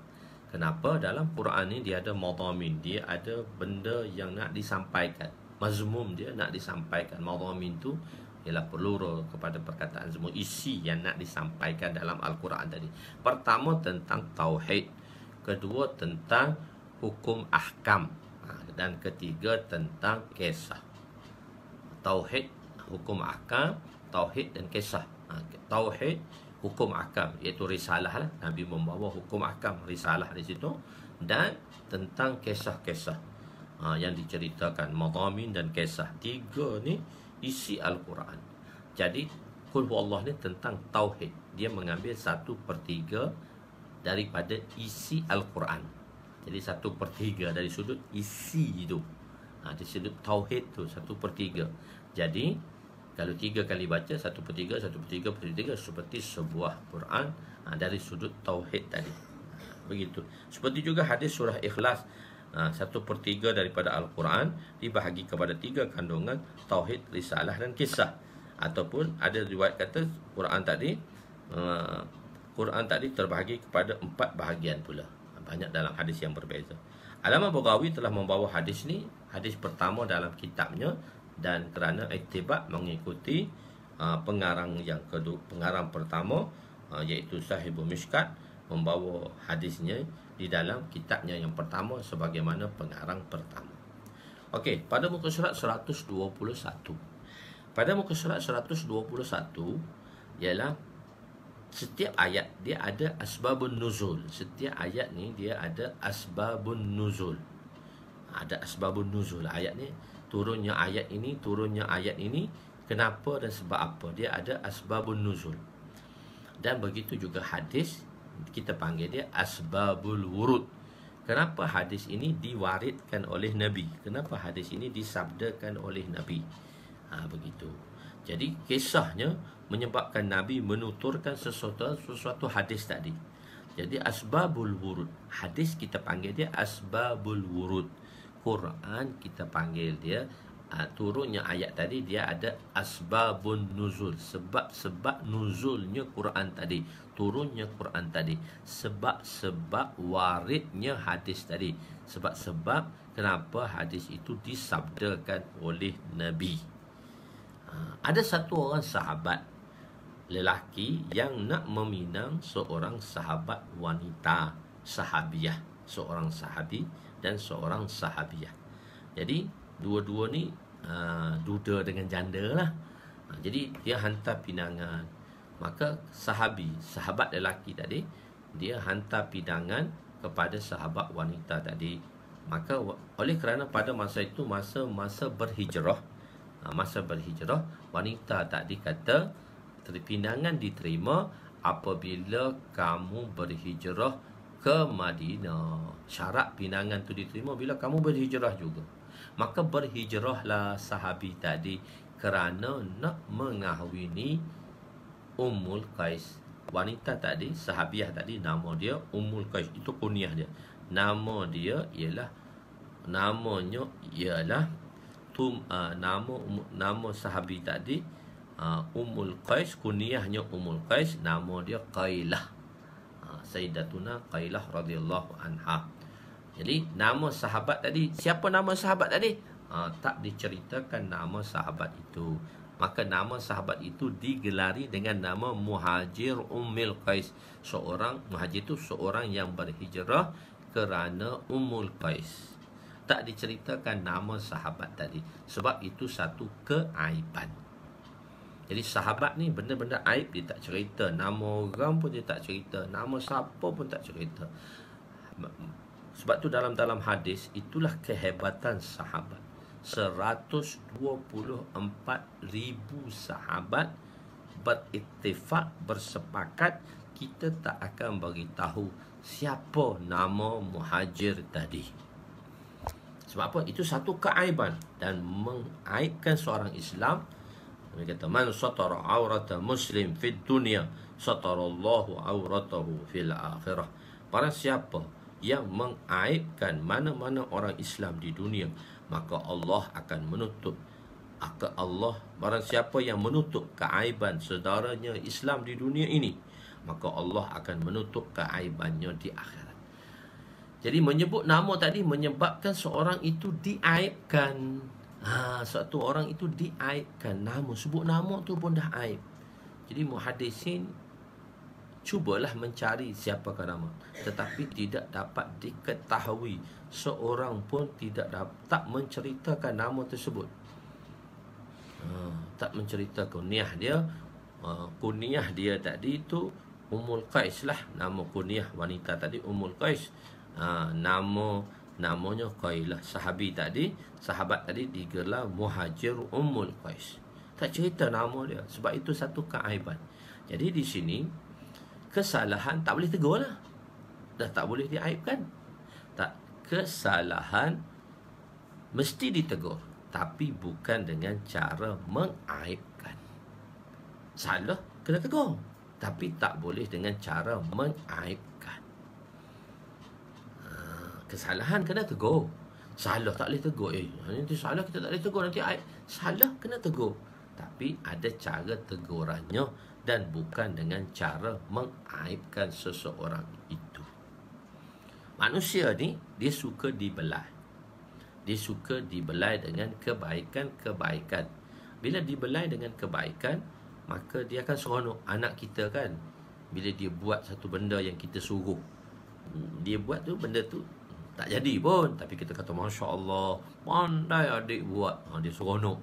Speaker 1: Kenapa? Dalam Quran ni dia ada madhamin, dia ada benda yang nak disampaikan. Mazmum dia nak disampaikan. Madhamin tu ialah peluru kepada perkataan semua isi yang nak disampaikan dalam Al-Quran tadi. Pertama tentang tauhid, kedua tentang hukum ahkam, dan ketiga tentang kisah. Tauhid, hukum ahkam, tauhid dan kisah. Tauhid, hukum ahkam, iaitu risalah lah. Nabi membawa hukum ahkam, risalah di situ. Dan tentang kisah-kisah yang diceritakan, madhamin dan kisah. 3 ni isi Al-Quran. Jadi qul huwallah ni tentang tauhid. Dia mengambil 1/3 daripada isi Al-Quran. Jadi 1/3 dari sudut isi itu. Di sudut tauhid tu 1/3. Jadi kalau 3 kali baca 1/3 seperti sebuah Quran dari sudut tauhid tadi. Begitu. Seperti juga hadis surah Ikhlas 1/3 daripada Al-Quran dibahagi kepada 3 kandungan: tauhid, risalah dan kisah. Ataupun ada riwayat kata Quran tadi terbahagi kepada 4 bahagian pula. Banyak dalam hadis yang berbeza. Al-Baghawi telah membawa hadis ni, hadis pertama dalam kitabnya, dan kerana ittiba' mengikuti pengarang yang kedua, pengarang pertama iaitu Sahibul Mishkat, membawa hadisnya di dalam kitabnya yang pertama sebagaimana pengarang pertama. Okey, pada muka surat 121. Pada muka surat 121 ialah setiap ayat dia ada asbabun nuzul. Setiap ayat ni dia ada asbabun nuzul. Ada asbabun nuzul. Ayat ni, turunnya ayat ini, kenapa dan sebab apa. Dia ada asbabun nuzul. Dan begitu juga hadis, kita panggil dia asbabul wurud. Kenapa hadis ini diwaritkan oleh Nabi? Kenapa hadis ini disabdakan oleh Nabi? Begitu. Jadi kisahnya menyebabkan Nabi menuturkan sesuatu hadis tadi. Jadi asbabul wurud. Hadis kita panggil dia asbabul wurud. Quran kita panggil dia turunnya ayat tadi, dia ada asbabun nuzul. Sebab nuzulnya Quran tadi, turunnya Quran tadi, sebab waridnya hadis tadi, sebab kenapa hadis itu disabdakan oleh Nabi. Ada satu orang sahabat lelaki yang nak meminang seorang sahabat wanita, sahabiah, seorang sahabi dan seorang sahabiah. Jadi dua-dua ni duda dengan janda lah. Jadi dia hantar pinangan. Maka sahabat lelaki tadi, dia hantar pinangan kepada sahabat wanita tadi. Maka oleh kerana pada masa itu masa berhijrah, wanita tadi kata pinangan diterima apabila kamu berhijrah ke Madinah. Syarat pinangan tu diterima bila kamu berhijrah juga. Maka berhijrahlah sahabi tadi kerana nak mengahwini Ummul Qais. Wanita tadi, sahabiah tadi, nama dia Ummul Qais. Itu kunyah dia. Namanya ialah nama sahabi tadi Ummul Qais, kunyahnya Ummul Qais, nama dia Qailah. Sayyidatuna Qailah radhiyallahu anha. Jadi nama sahabat tadi, siapa nama sahabat tadi? Tak diceritakan nama sahabat itu. Maka nama sahabat itu digelari dengan nama Muhajir Ummul Qais. Muhajir itu seorang yang berhijrah kerana Ummul Qais. Tak diceritakan nama sahabat tadi, sebab itu satu keaiban. Jadi sahabat ni benda-benda aib dia tak cerita. Nama orang pun dia tak cerita. Nama siapa pun tak cerita. Sebab tu dalam hadis, itulah kehebatan sahabat. 124,000 sahabat beriktifak, bersepakat, kita tak akan beritahu siapa nama Muhajir tadi. Sebab apa? Itu satu keaiban dan mengaibkan seorang Islam. Dia kata, man satara aurata muslim fid dunya satarallahu auratahu fil akhirah. Barang siapa yang mengaibkan mana-mana orang Islam di dunia, maka Allah akan menutup. Barang siapa yang menutup keaiban saudaranya Islam di dunia ini, maka Allah akan menutup keaibannya di akhirat. Jadi menyebut nama tadi menyebabkan seorang itu diaibkan. Satu orang itu diaibkan. Sebut nama tu pun dah aib. Jadi muhaddisin cubalah mencari siapakah nama, tetapi tidak dapat diketahui. Seorang pun tak menceritakan nama tersebut. Tak mencerita kunyah dia. Kunyah dia tadi tu Ummul Qais lah. Nama kunyah wanita tadi Ummul Qais. Namanya Qailah. Sahabat tadi digelar Muhajir Ummul Qais. Tak cerita nama dia, sebab itu satu keaiban. Jadi di sini kesalahan tak boleh tegur lah. Dah tak boleh diaibkan. Kesalahan mesti ditegur, tapi bukan dengan cara mengaibkan. Salah kena tegur, tapi tak boleh dengan cara mengaibkan. Kesalahan kena tegur. Salah tak boleh tegur. Nanti salah kita tak boleh tegur. Nanti salah kena tegur. Tapi ada cara tegurannya dan bukan dengan cara mengaibkan seseorang itu. Manusia ni dia suka dibelai. Dia suka dibelai dengan kebaikan-kebaikan. Bila dibelai dengan kebaikan, maka dia akan seronok. Anak kita kan, bila dia buat satu benda yang kita suruh, dia buat tu, benda tu tak jadi pun, tapi kita kata Masya Allah, pandai adik buat. Dia seronok.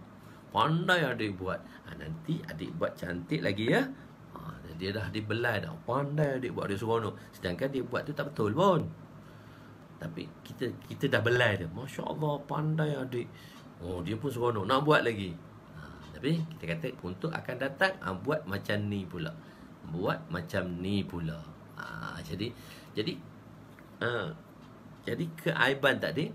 Speaker 1: Pandai adik buat. Nanti adik buat cantik lagi ya. Dia dah dibelai dah. Pandai adik buat, dia seronok. Sedangkan dia buat tu tak betul pun. Tapi kita dah belai dia. Masya Allah, pandai adik. Dia pun seronok. Nak buat lagi. Tapi kita kata untuk akan datang, buat macam ni pula. Buat macam ni pula. Jadi keaiban tadi,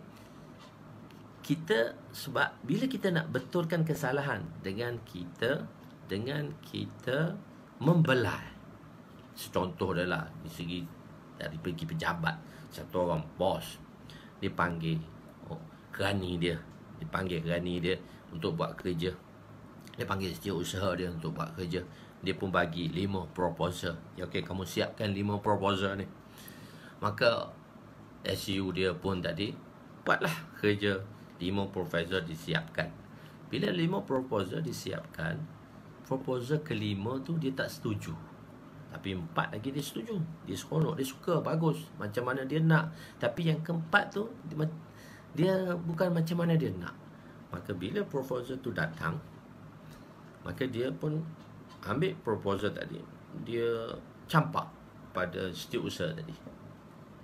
Speaker 1: kita, sebab bila kita nak betulkan kesalahan dengan kita membelai. Contoh dia lah, di segi dari pergi pejabat, satu orang bos, dia panggil kerani dia, untuk buat kerja. Dia panggil setiausaha dia untuk buat kerja. Dia pun bagi 5 proposal. Okey, kamu siapkan 5 proposal ni. Maka SU dia pun tadi buatlah kerja. 5 proposal disiapkan. Bila 5 proposal disiapkan, proposal kelima tu dia tak setuju. Tapi 4 lagi dia setuju. Dia seronok, dia suka, bagus, macam mana dia nak. Tapi yang keempat tu dia bukan macam mana dia nak. Maka bila proposal tu datang, maka dia pun ambil proposal tadi, dia campak pada setiausaha tadi.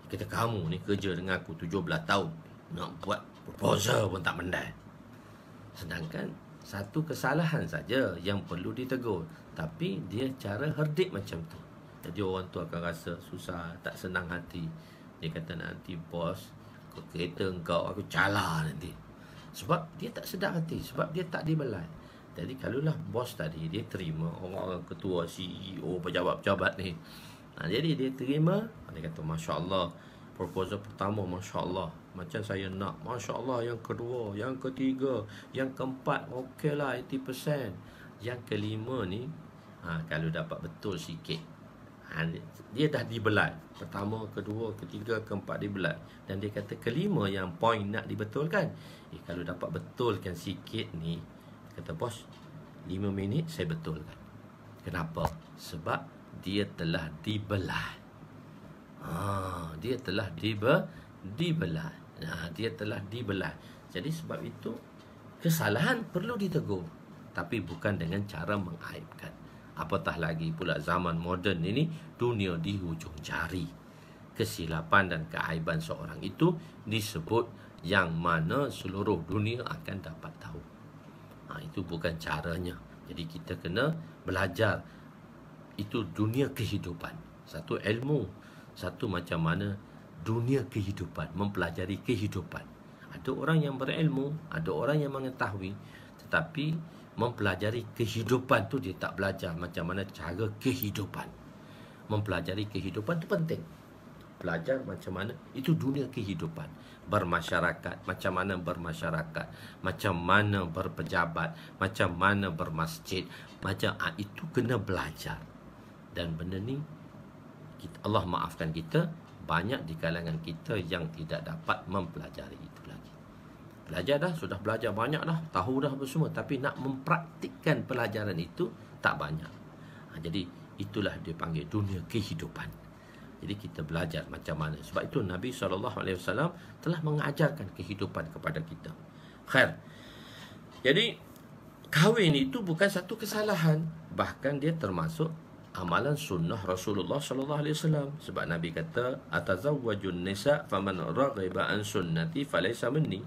Speaker 1: Kata, kamu ni kerja dengan aku 17 tahun, nak buat proposal pun tak pandai. Sedangkan satu kesalahan saja yang perlu ditegur, tapi dia cara herdik macam tu. Jadi orang tu akan rasa susah, tak senang hati. Dia kata, nanti bos, kereta engkau aku calar nanti. Sebab dia tak sedar hati, sebab dia tak dibelai. Jadi kalaulah bos tadi dia terima orang ketua, CEO, pejabat-pejabat ni, jadi dia terima, dia kata Masya Allah, proposal pertama Masya Allah, macam saya nak, Masya Allah. Yang kedua, yang ketiga, yang keempat, okey lah 80%. Yang kelima ni, kalau dapat betul sikit, dia dah dibelai. Pertama, kedua, ketiga, keempat dibelai. Dan dia kata kelima yang poin nak dibetulkan, kalau dapat betulkan sikit ni, kata bos, 5 minit saya betulkan. Kenapa? Sebab dia telah dibelai. Dia telah dibelai. Dia telah dibelai. Jadi sebab itu, kesalahan perlu ditegur, tapi bukan dengan cara mengaibkan. Apatah lagi pula zaman moden ini, dunia di hujung jari. Kesilapan dan keaiban seorang itu disebut yang mana seluruh dunia akan dapat tahu. Itu bukan caranya. Jadi kita kena belajar. Itu dunia kehidupan. Satu ilmu. Satu macam mana dunia kehidupan. Mempelajari kehidupan. Ada orang yang berilmu, ada orang yang mengetahui, tetapi mempelajari kehidupan tu dia tak belajar macam mana cara kehidupan. Mempelajari kehidupan tu penting. Belajar macam mana, itu dunia kehidupan. Bermasyarakat, macam mana bermasyarakat, macam mana berpejabat, macam mana bermasjid, itu kena belajar. Dan benda ni Allah maafkan kita, banyak di kalangan kita yang tidak dapat mempelajari itu lagi. Belajar dah, sudah belajar banyak dah, tahu dah apa semua, tapi nak mempraktikkan pelajaran itu tak banyak. Jadi itulah dia panggil dunia kehidupan. Jadi kita belajar macam mana. Sebab itu Nabi SAW telah mengajarkan kehidupan kepada kita. Khair. Jadi kahwin itu bukan satu kesalahan, bahkan dia termasuk amalan sunnah Rasulullah SAW. Sebab Nabi kata, atazawwajun nisa faman raghiba an sunnati falaysa minni.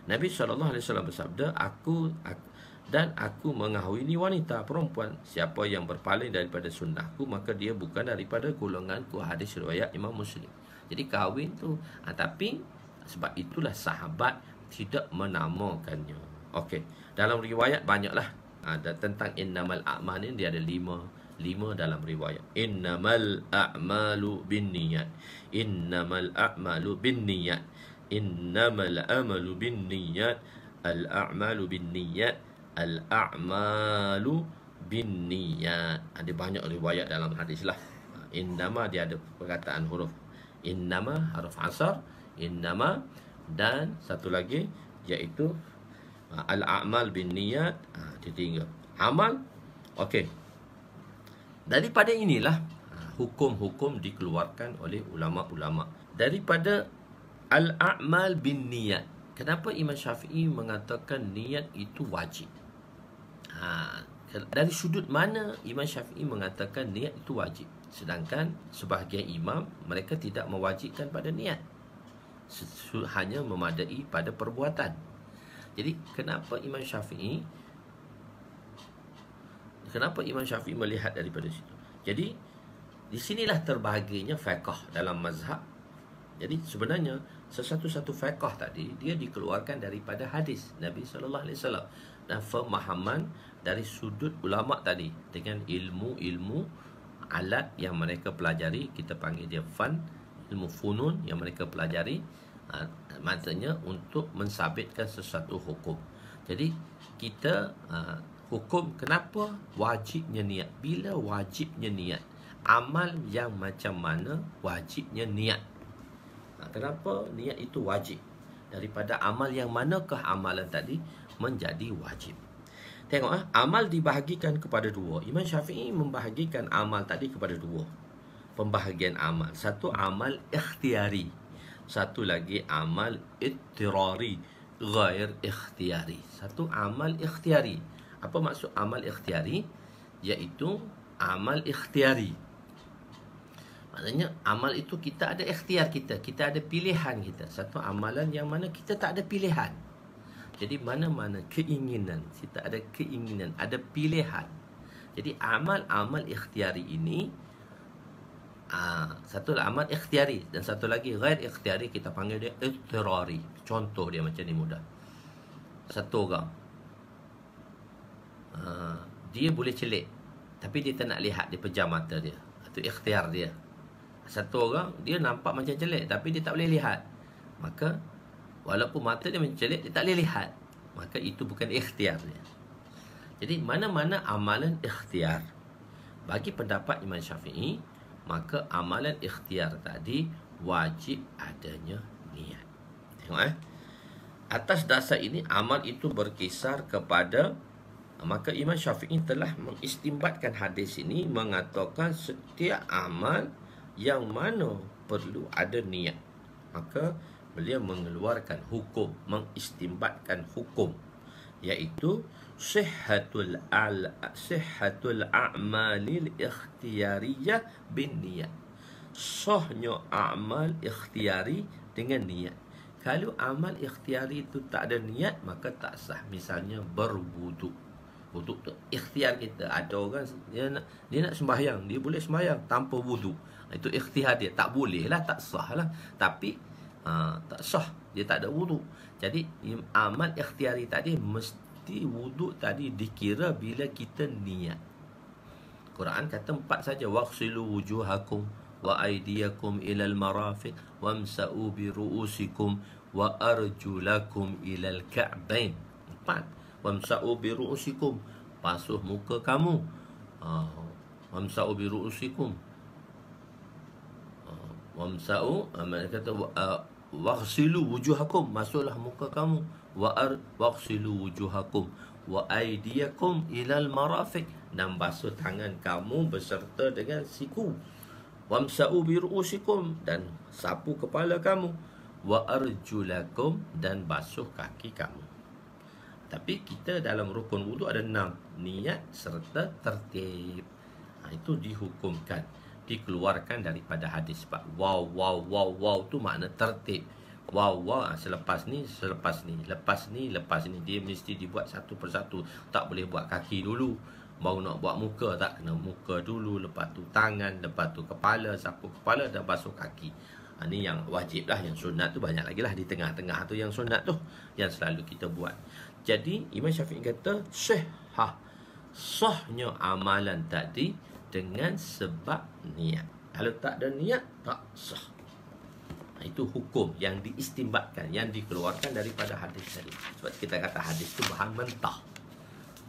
Speaker 1: Nabi SAW bersabda, aku mengahwini wanita perempuan, siapa yang berpaling daripada sunnahku, maka dia bukan daripada golonganku. Hadis riwayat Imam Muslim. Jadi kahwin tu, tapi sebab itulah sahabat tidak menamakannya. Okey, dalam riwayat banyaklah ada tentang innamal a'mal ni, dia ada 5 5 dalam riwayat. Innamal a'malu binniyat. Innamal a'malu binniyat. Innamal amalu binniyat. Al-a'malu binniyat. Al-a'malu binniyat. Ada banyak riwayat dalam hadis lah. Innama dia ada perkataan huruf innama, haruf asar, innama, dan satu lagi iaitu al-a'mal binniyat. Ditinggal amal. Okey. Daripada inilah hukum-hukum dikeluarkan oleh ulama-ulama. Daripada al-a'mal binniyat. Kenapa Imam Syafi'i mengatakan niat itu wajib? Dari sudut mana Imam Syafi'i mengatakan niat itu wajib? Sedangkan sebahagian imam mereka tidak mewajibkan pada niat, hanya memadai pada perbuatan. Jadi kenapa Imam Syafi'i melihat daripada situ? Jadi di sinilah terbahagianya fiqh dalam mazhab. Jadi sebenarnya satu fiqh tadi dia dikeluarkan daripada hadis Nabi sallallahu alaihi wasallam dan pemahaman dari sudut ulama tadi dengan ilmu-ilmu alat yang mereka pelajari. Kita panggil dia fan, ilmu funun yang mereka pelajari, maksudnya untuk mensabitkan sesuatu hukum. Jadi kita hukum kenapa wajibnya niat. Bila wajibnya niat, amal yang macam mana wajibnya niat. Kenapa niat itu wajib? Daripada amal yang manakah amalan tadi menjadi wajib? Tengok, amal dibahagikan kepada dua. Imam Syafi'i membahagikan amal tadi kepada dua pembahagian amal. Satu amal ikhtiari, satu lagi amal ittirari, ghair ikhtiari. Satu amal ikhtiari. Apa maksud amal ikhtiari? Iaitu amal ikhtiari. Maksudnya amal itu kita ada ikhtiar kita ada pilihan kita. Satu amalan yang mana kita tak ada pilihan. Jadi mana-mana keinginan, kita ada keinginan, ada pilihan. Jadi amal-amal ikhtiari ini, satu amal ikhtiari dan satu lagi ghair ikhtiari, kita panggil dia ittirari. Contoh dia macam ni mudah. Satu orang, dia boleh celik, tapi dia tak nak lihat, dia pejam mata dia. Itu ikhtiar dia. Satu orang, dia nampak macam celik, tapi dia tak boleh lihat. Maka walaupun mata dia mencelik, dia tak boleh lihat. Maka itu bukan ikhtiar dia. Jadi mana-mana amalan ikhtiar, bagi pendapat Imam Syafi'i, maka amalan ikhtiar tadi wajib adanya niat. Tengok atas dasar ini amal itu berkisar kepada, maka Imam Syafi'i telah mengistimbatkan hadis ini mengatakan setiap amal yang mana perlu ada niat, maka beliau mengeluarkan hukum, mengistimbatkan hukum, iaitu sihhatul a'malil ikhtiyariyah bin niyat. Sahnya amal ikhtiari dengan niat. Kalau amal ikhtiari itu tak ada niat, maka tak sah. Misalnya berwuduk. Wuduk tu ikhtiar kita. Ada orang dia nak sembahyang, dia boleh sembahyang tanpa wuduk. Itu ikhtiar dia. Tak boleh lah, tak sah lah. Tapi tak sah, dia tak ada wuduk. Jadi amal ikhtiari tadi mesti wuduk tadi dikira bila kita niat. Quran kata 4 saja, waghsilu wujuhakum wa aydiyakum ilal marafiq wamsa'u bi ru'usikum wa arjulakum ilal ka'bain. 4. Wamsa'u bi ru'usikum, basuh muka kamu. Wamsa'u bi ru'usikum, wamsa'u, mereka kata waghsilu wujuhakum, basuhlah muka kamu. Waghsilu wujuhakum wa aydiyakum ilal marafiq, dan basuh tangan kamu beserta dengan siku. Wamsa'u bi ru'usikum, dan sapu kepala kamu. Wa arjulakum, dan basuh kaki kamu. Tapi kita dalam rukun wudu ada 6, niat serta tertib. Itu dihukumkan, dikeluarkan daripada hadis. Wow tu makna tertib. Wow selepas ni, lepas ni, dia mesti dibuat satu persatu. Tak boleh buat kaki dulu baru nak buat muka, tak, kena muka dulu, lepas tu tangan, lepas tu kepala, sapu kepala dan basuh kaki. Ini yang wajib lah. Yang sunat tu banyak lagi lah, di tengah-tengah tu yang sunat tu yang selalu kita buat. Jadi Imam Syafi'i kata sahnya amalan tadi dengan sebab niat. Kalau tak ada niat, tak sah. Itu hukum yang diistimbatkan, yang dikeluarkan daripada hadis tadi. Sebab kita kata hadis itu bahan mentah.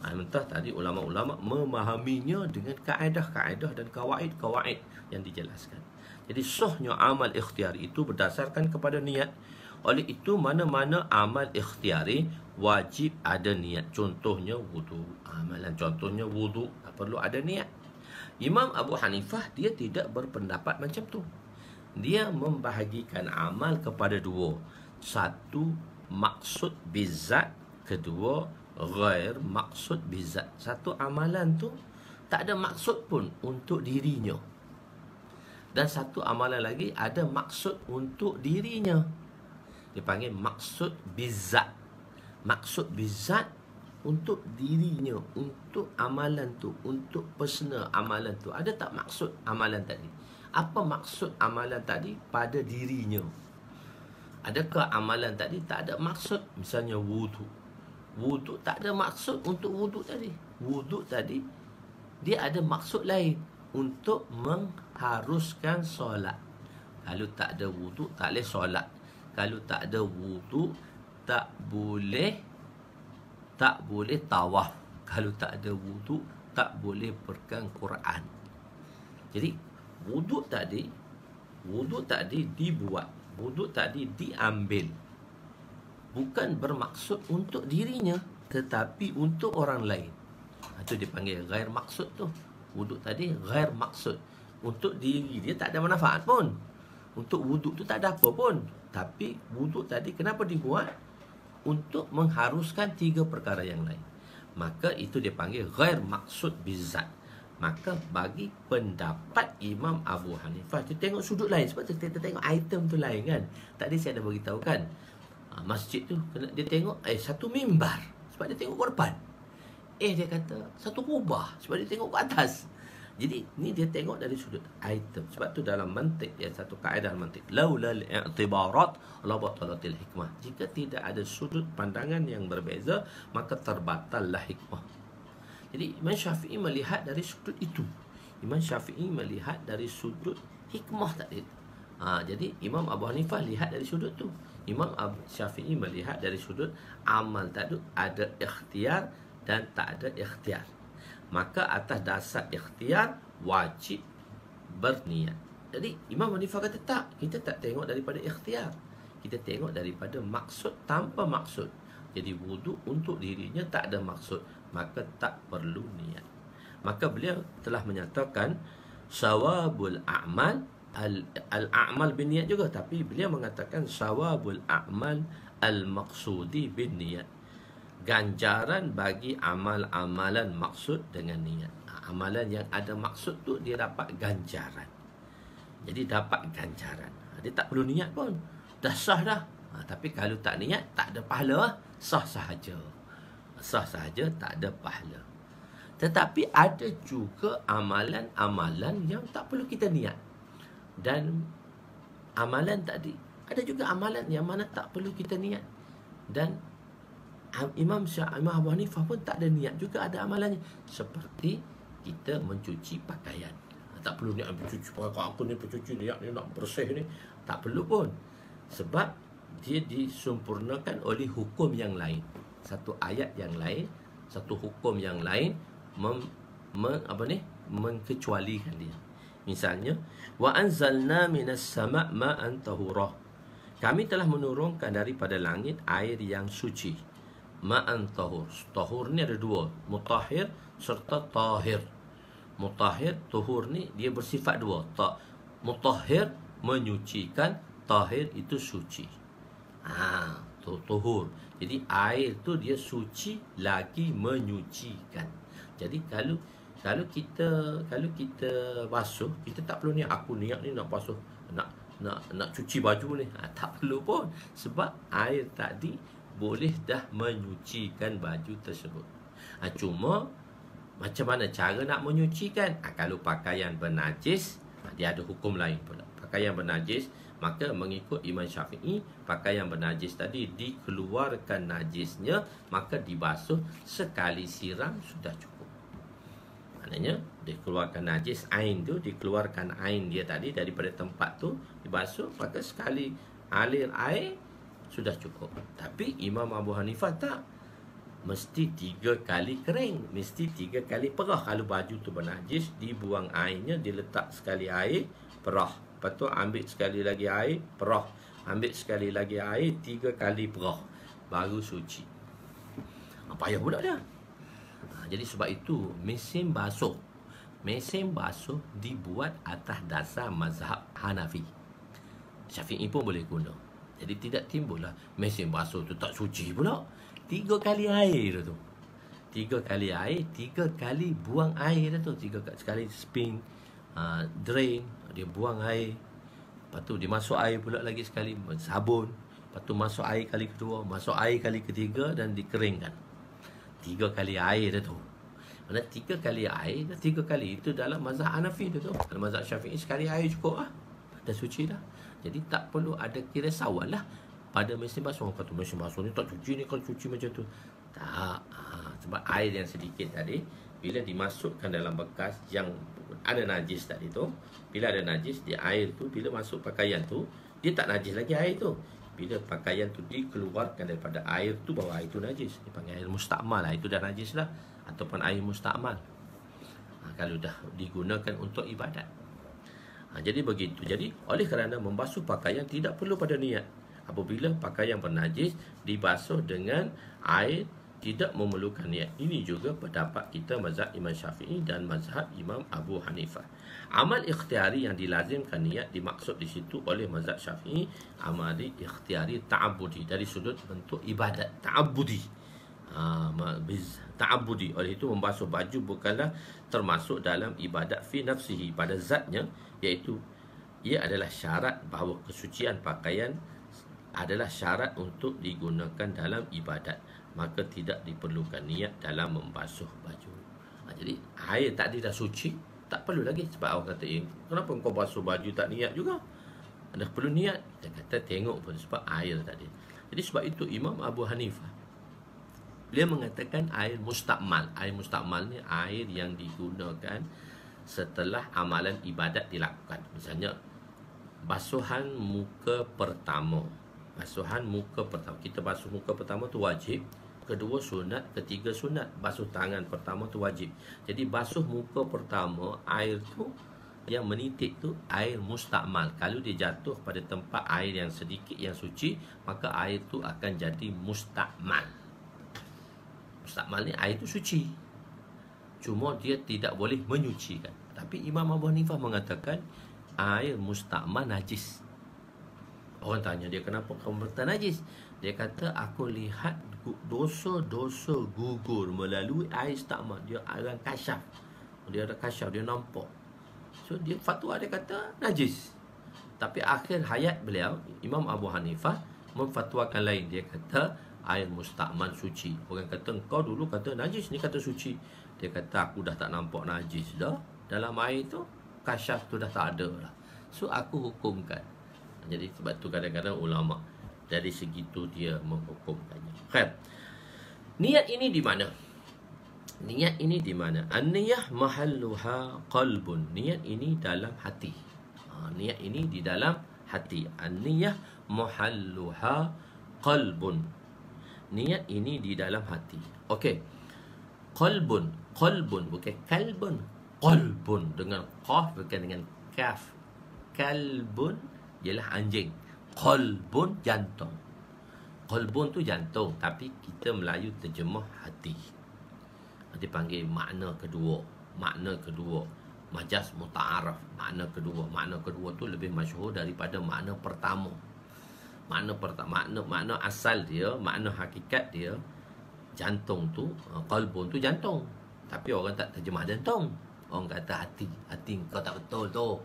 Speaker 1: Bahan mentah tadi ulama-ulama memahaminya dengan kaedah-kaedah dan kawaid-kawaid yang dijelaskan. Jadi sahnya amal ikhtiari itu berdasarkan kepada niat. Oleh itu mana-mana amal ikhtiari wajib ada niat. Contohnya wudu. Amalan contohnya wudu, tak perlu ada niat. Imam Abu Hanifah dia tidak berpendapat macam tu. Dia membahagikan amal kepada dua. Satu, maksud bizat. Kedua, ghair maksud bizat. Satu amalan tu tak ada maksud pun untuk dirinya. Dan satu amalan lagi ada maksud untuk dirinya. Dipanggil maksud bizat. Maksud bizat untuk dirinya, untuk amalan tu, untuk personal amalan tu. Ada tak maksud amalan tadi? Apa maksud amalan tadi pada dirinya? Adakah amalan tadi tak ada maksud? Misalnya wudu. Wudu tak ada maksud untuk wudu tadi. Wudu tadi dia ada maksud lain untuk mengharuskan solat. Kalau tak ada wudu tak boleh solat. Kalau tak ada wudu tak boleh tawaf. Kalau tak ada wudu tak boleh pegang Quran. Jadi wuduk tadi dibuat, wuduk tadi diambil bukan bermaksud untuk dirinya, tetapi untuk orang lain. Itu dipanggil ghair maksud tu. Wuduk tadi ghair maksud. Untuk diri dia tak ada manfaat pun. Untuk wuduk tu tak ada apa pun. Tapi wuduk tadi kenapa dibuat? Untuk mengharuskan 3 perkara yang lain. Maka itu dipanggil ghair maksud bizat. Maka bagi pendapat Imam Abu Hanifah, kita tengok sudut lain. Sebab kita tengok item tu lain kan. Tadi saya dah beritahu kan, masjid tu dia tengok satu mimbar. Sebab dia tengok ke depan. Dia kata satu kubah. Sebab dia tengok ke atas. Jadi ni dia tengok dari sudut item. Sebab tu dalam mantik dia satu kaedah mantik, laulal i'tibarat la batalatil hikmah. Jika tidak ada sudut pandangan yang berbeza, maka terbatallah hikmah. Jadi Imam Syafi'i melihat dari sudut itu. Imam Syafi'i melihat dari sudut hikmah tadi. Jadi Imam Abu Hanifah lihat dari sudut tu. Imam Syafi'i melihat dari sudut amal tadi ada ikhtiar dan tak ada ikhtiar. Maka atas dasar ikhtiar wajib berniat. Jadi Imam Hanifah kata tak, kita tak tengok daripada ikhtiar. Kita tengok daripada maksud tanpa maksud. Jadi wudu untuk dirinya tak ada maksud, maka tak perlu niat. Maka beliau telah menyatakan sawabul a'mal al-a'mal bin niat juga, tapi beliau mengatakan sawabul a'mal al-maqsudi bin niat. Ganjaran bagi amal-amalan maksud dengan niat. Amalan yang ada maksud tu dia dapat ganjaran. Jadi dapat ganjaran. Dia tak perlu niat pun. Dah sah dah. Tapi kalau tak niat, tak ada pahala. Sah sahaja. Sah sahaja, tak ada pahala. Tetapi ada juga amalan-amalan yang tak perlu kita niat. Dan amalan tadi, ada juga amalan yang mana tak perlu kita niat. Dan Imam Abu Hanifah pun tak ada niat juga ada amalannya. Seperti kita mencuci pakaian. Tak perlu niat mencuci pakaian. Aku ni pencuci niat ni nak bersih ni. Tak perlu pun. Sebab dia disempurnakan oleh hukum yang lain. Satu ayat yang lain, satu hukum yang lain mengkecualikan dia. Misalnya, wa anzalna minas sama' ma'an tahura. Kami telah menurunkan daripada langit air yang suci. Ma'an tahur. Tahur ni ada dua, mutahhir serta tahir. Mutahhir, tuhur ni dia bersifat dua. Mutahhir menyucikan, tahir itu suci. Tuhur. Jadi air tu dia suci lagi menyucikan. Jadi kalau kita basuh, kita tak perlu niat aku niat ni nak basuh, nak cuci baju ni. Tak perlu pun. Sebab air tadi boleh dah menyucikan baju tersebut. Cuma macam mana cara nak menyucikan? Kalau pakaian bernajis, dia ada hukum lain pula. Pakaian bernajis, maka mengikut Imam Syafi'i, pakaian bernajis tadi dikeluarkan najisnya, maka dibasuh sekali siram sudah cukup. Maknanya dikeluarkan najis, ain tu dikeluarkan ain dia tadi daripada tempat tu, dibasuh, maka sekali alir air sudah cukup. Tapi Imam Abu Hanifah tak, mesti 3 kali kering, mesti 3 kali perah. Kalau baju tu bernajis, dibuang airnya, diletak sekali air, perah. Lepas tu ambil sekali lagi air, perah. Ambil sekali lagi air, 3 kali perah, baru suci. Payah pula dia. Jadi sebab itu mesin basuh dibuat atas dasar mazhab Hanafi. Syafi'i pun boleh guna. Jadi tidak timbullah mesin basuh tu tak suci pula. 3 kali air tu. 3 kali air, 3 kali buang air tu. 3 kali spin, drain, dia buang air. Lepas tu dia masuk air pula lagi sekali, sabun. Lepas tu masuk air kali kedua, masuk air kali ketiga dan dikeringkan. 3 kali air tu. Mana 3 kali air, 3 kali itu dalam mazhab Hanafi tu. Dalam mazhab Syafi'i sekali air cukup lah. Dah suci dah. Jadi tak perlu ada kerisauan lah pada mesin basuh. Orang kata mesin basuh ni tak cuci ni, kalau cuci macam tu. Tak. Sebab air yang sedikit tadi, bila dimasukkan dalam bekas yang ada najis tadi tu, bila ada najis di air tu, bila masuk pakaian tu, dia tak najis lagi air tu. Bila pakaian tu dikeluarkan daripada air tu, bahawa air tu najis, dipanggil air mustakmal lah. Itu dah najis lah. Ataupun air mustakmal, kalau dah digunakan untuk ibadat. Jadi begitu. Jadi oleh kerana membasuh pakaian tidak perlu pada niat. Apabila pakaian bernajis dibasuh dengan air, tidak memerlukan niat. Ini juga pendapat kita mazhab Imam Syafi'i dan mazhab Imam Abu Hanifah. Amal ikhtiari yang dilazimkan niat dimaksud di situ oleh mazhab Syafi'i amal ikhtiari ta'abbudi, dari sudut bentuk ibadat ta'abbudi. Ta'abbudi. Oleh itu membasuh baju bukanlah termasuk dalam ibadat fi nafsihi, pada zatnya, iaitu ia adalah syarat bahawa kesucian pakaian adalah syarat untuk digunakan dalam ibadat, maka tidak diperlukan niat dalam membasuh baju. Jadi air tadi dah suci, tak perlu lagi. Sebab orang kata, kenapa kau basuh baju tak niat juga? Ada perlu niat? Dia kata tengok pun sebab air tadi. Jadi sebab itu Imam Abu Hanifah, dia mengatakan air mustakmal. Air mustakmal ni air yang digunakan setelah amalan ibadat dilakukan. Misalnya basuhan muka pertama. Basuhan muka pertama, kita basuh muka pertama tu wajib, kedua sunat, ketiga sunat. Basuh tangan pertama tu wajib. Jadi basuh muka pertama, air tu yang menitik tu air mustakmal. Kalau dia jatuh pada tempat air yang sedikit yang suci, maka air tu akan jadi mustakmal. Mustakmal ni air tu suci, cuma dia tidak boleh menyucikan. Tapi Imam Abu Hanifah mengatakan air mustakmal najis. Orang tanya dia, kenapa kamu berkata najis? Dia kata, aku lihat dosa-dosa gugur melalui air mustakmal. Dia orang kasyaf. Dia ada kasyaf, dia nampak. So dia fatwa, dia kata najis. Tapi akhir hayat beliau, Imam Abu Hanifah memfatwakan lain. Dia kata air mustakmal suci. Orang kata, engkau dulu kata najis, ni kata suci. Dia kata, aku dah tak nampak najis dah. Dalam air tu, kasyaf tu dah tak ada lah. So aku hukumkan. Jadi sebab tu kadang-kadang ulama dari segitu dia menghukumkannya. Khair. Niat ini di mana? Niat ini di mana? An-niyah mahalluha qalbun. Niat ini dalam hati. Niat ini di dalam hati. An-niyah mahalluha qalbun. Niat ini di dalam hati. Okey. Qalbun, qalbun bukan kalbun. Qalbun dengan qaf bukan dengan kaf. Kalbun ialah anjing. Qalbun jantung. Qalbun tu jantung, tapi kita Melayu terjemah hati. Dia panggil makna kedua. Makna kedua, majaz muta'araf. Makna kedua. Makna kedua tu lebih masyhur daripada makna pertama. Makna pertama, makna asal dia, makna hakikat dia, jantung tu, qalbun tu jantung. Tapi orang tak terjemah jantung. Orang kata hati. Hati kau tak betul tu.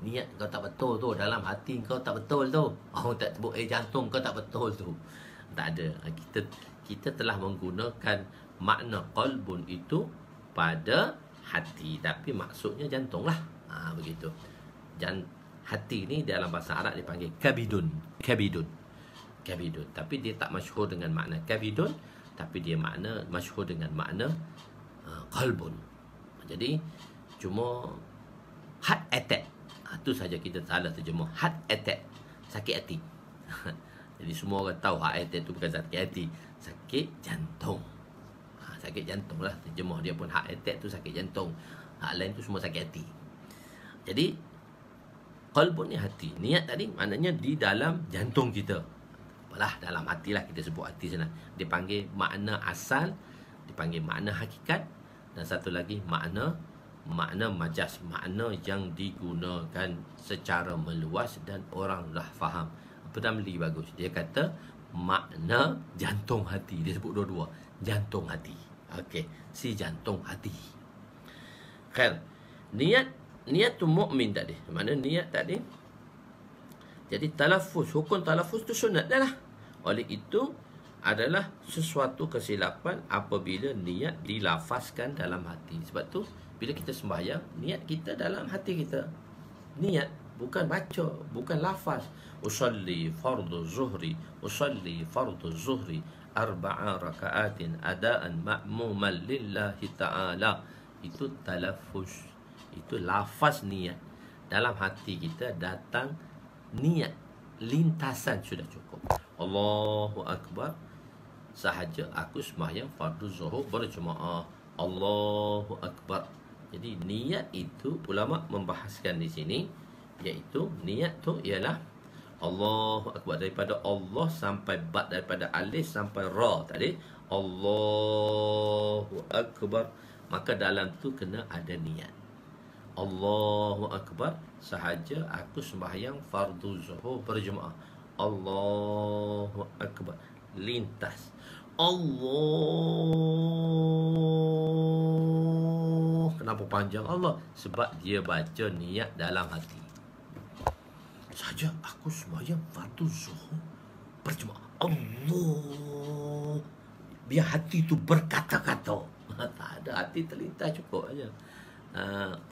Speaker 1: Niat kau tak betul tu. Dalam hati kau tak betul tu. Orang tak sebut jantung kau tak betul tu. Tak ada. Kita telah menggunakan makna qalbun itu pada hati, tapi maksudnya jantung lah. Begitu. Hati ni dalam bahasa Arab dipanggil kabidun. Kabidun. Kabidun. Tapi dia tak masyhur dengan makna kabidun, tapi dia masyhur dengan makna qalbun. Jadi cuma heart attack. Itu saja kita salah terjemah. Heart attack, sakit hati. Jadi semua orang tahu heart attack itu bukan sakit hati, sakit jantung. Sakit jantung lah terjemah dia pun. Heart attack tu sakit jantung, hak lain tu semua sakit hati. Jadi qalbun ni hati. Niat tadi maknanya di dalam jantung kita. Apalah, dalam hati lah, kita sebut hati sana. Dipanggil makna asal, dipanggil makna hakikat, dan satu lagi makna majas, makna yang digunakan secara meluas dan orang dah faham. Apa nama lagi bagus? Dia kata makna jantung hati. Dia sebut dua-dua, jantung hati. Okey, si jantung hati. Khair. Niat tu mukmin tadi. Mana niat tadi? Jadi talaffuz, hukum talaffuz tu sunat dah lah. Oleh itu adalah sesuatu kesilapan apabila niat dilafazkan dalam hati. Sebab tu bila kita sembahyang, niat kita dalam hati kita. Niat, bukan baca, bukan lafaz. Usalli fardhu zuhri, usalli fardhu zuhri arba'a raka'atin adaan ma'muman lillahi ta'ala. Itu talaffuz, itu lafaz niat. Dalam hati kita datang niat, lintasan sudah cukup. Allahu Akbar, sahaja aku sembahyang fardu zuhur berjemaah. Allahu Akbar. Jadi niat itu ulama membahaskan di sini, iaitu niat tu ialah Allahu Akbar, daripada Allah sampai ba, daripada alif sampai ra tadi, Allahu Akbar. Maka dalam tu kena ada niat. Allahu Akbar, sahaja aku sembahyang fardu zuhur berjemaah. Allahu Akbar, lintas. Allah. Kenapa panjang Allah? Sebab dia baca niat dalam hati. Saja aku sembahyang fardu zuhur berjemaah. Allah. Biar hati tu berkata-kata. Tak ada, hati terlintas cukup aja.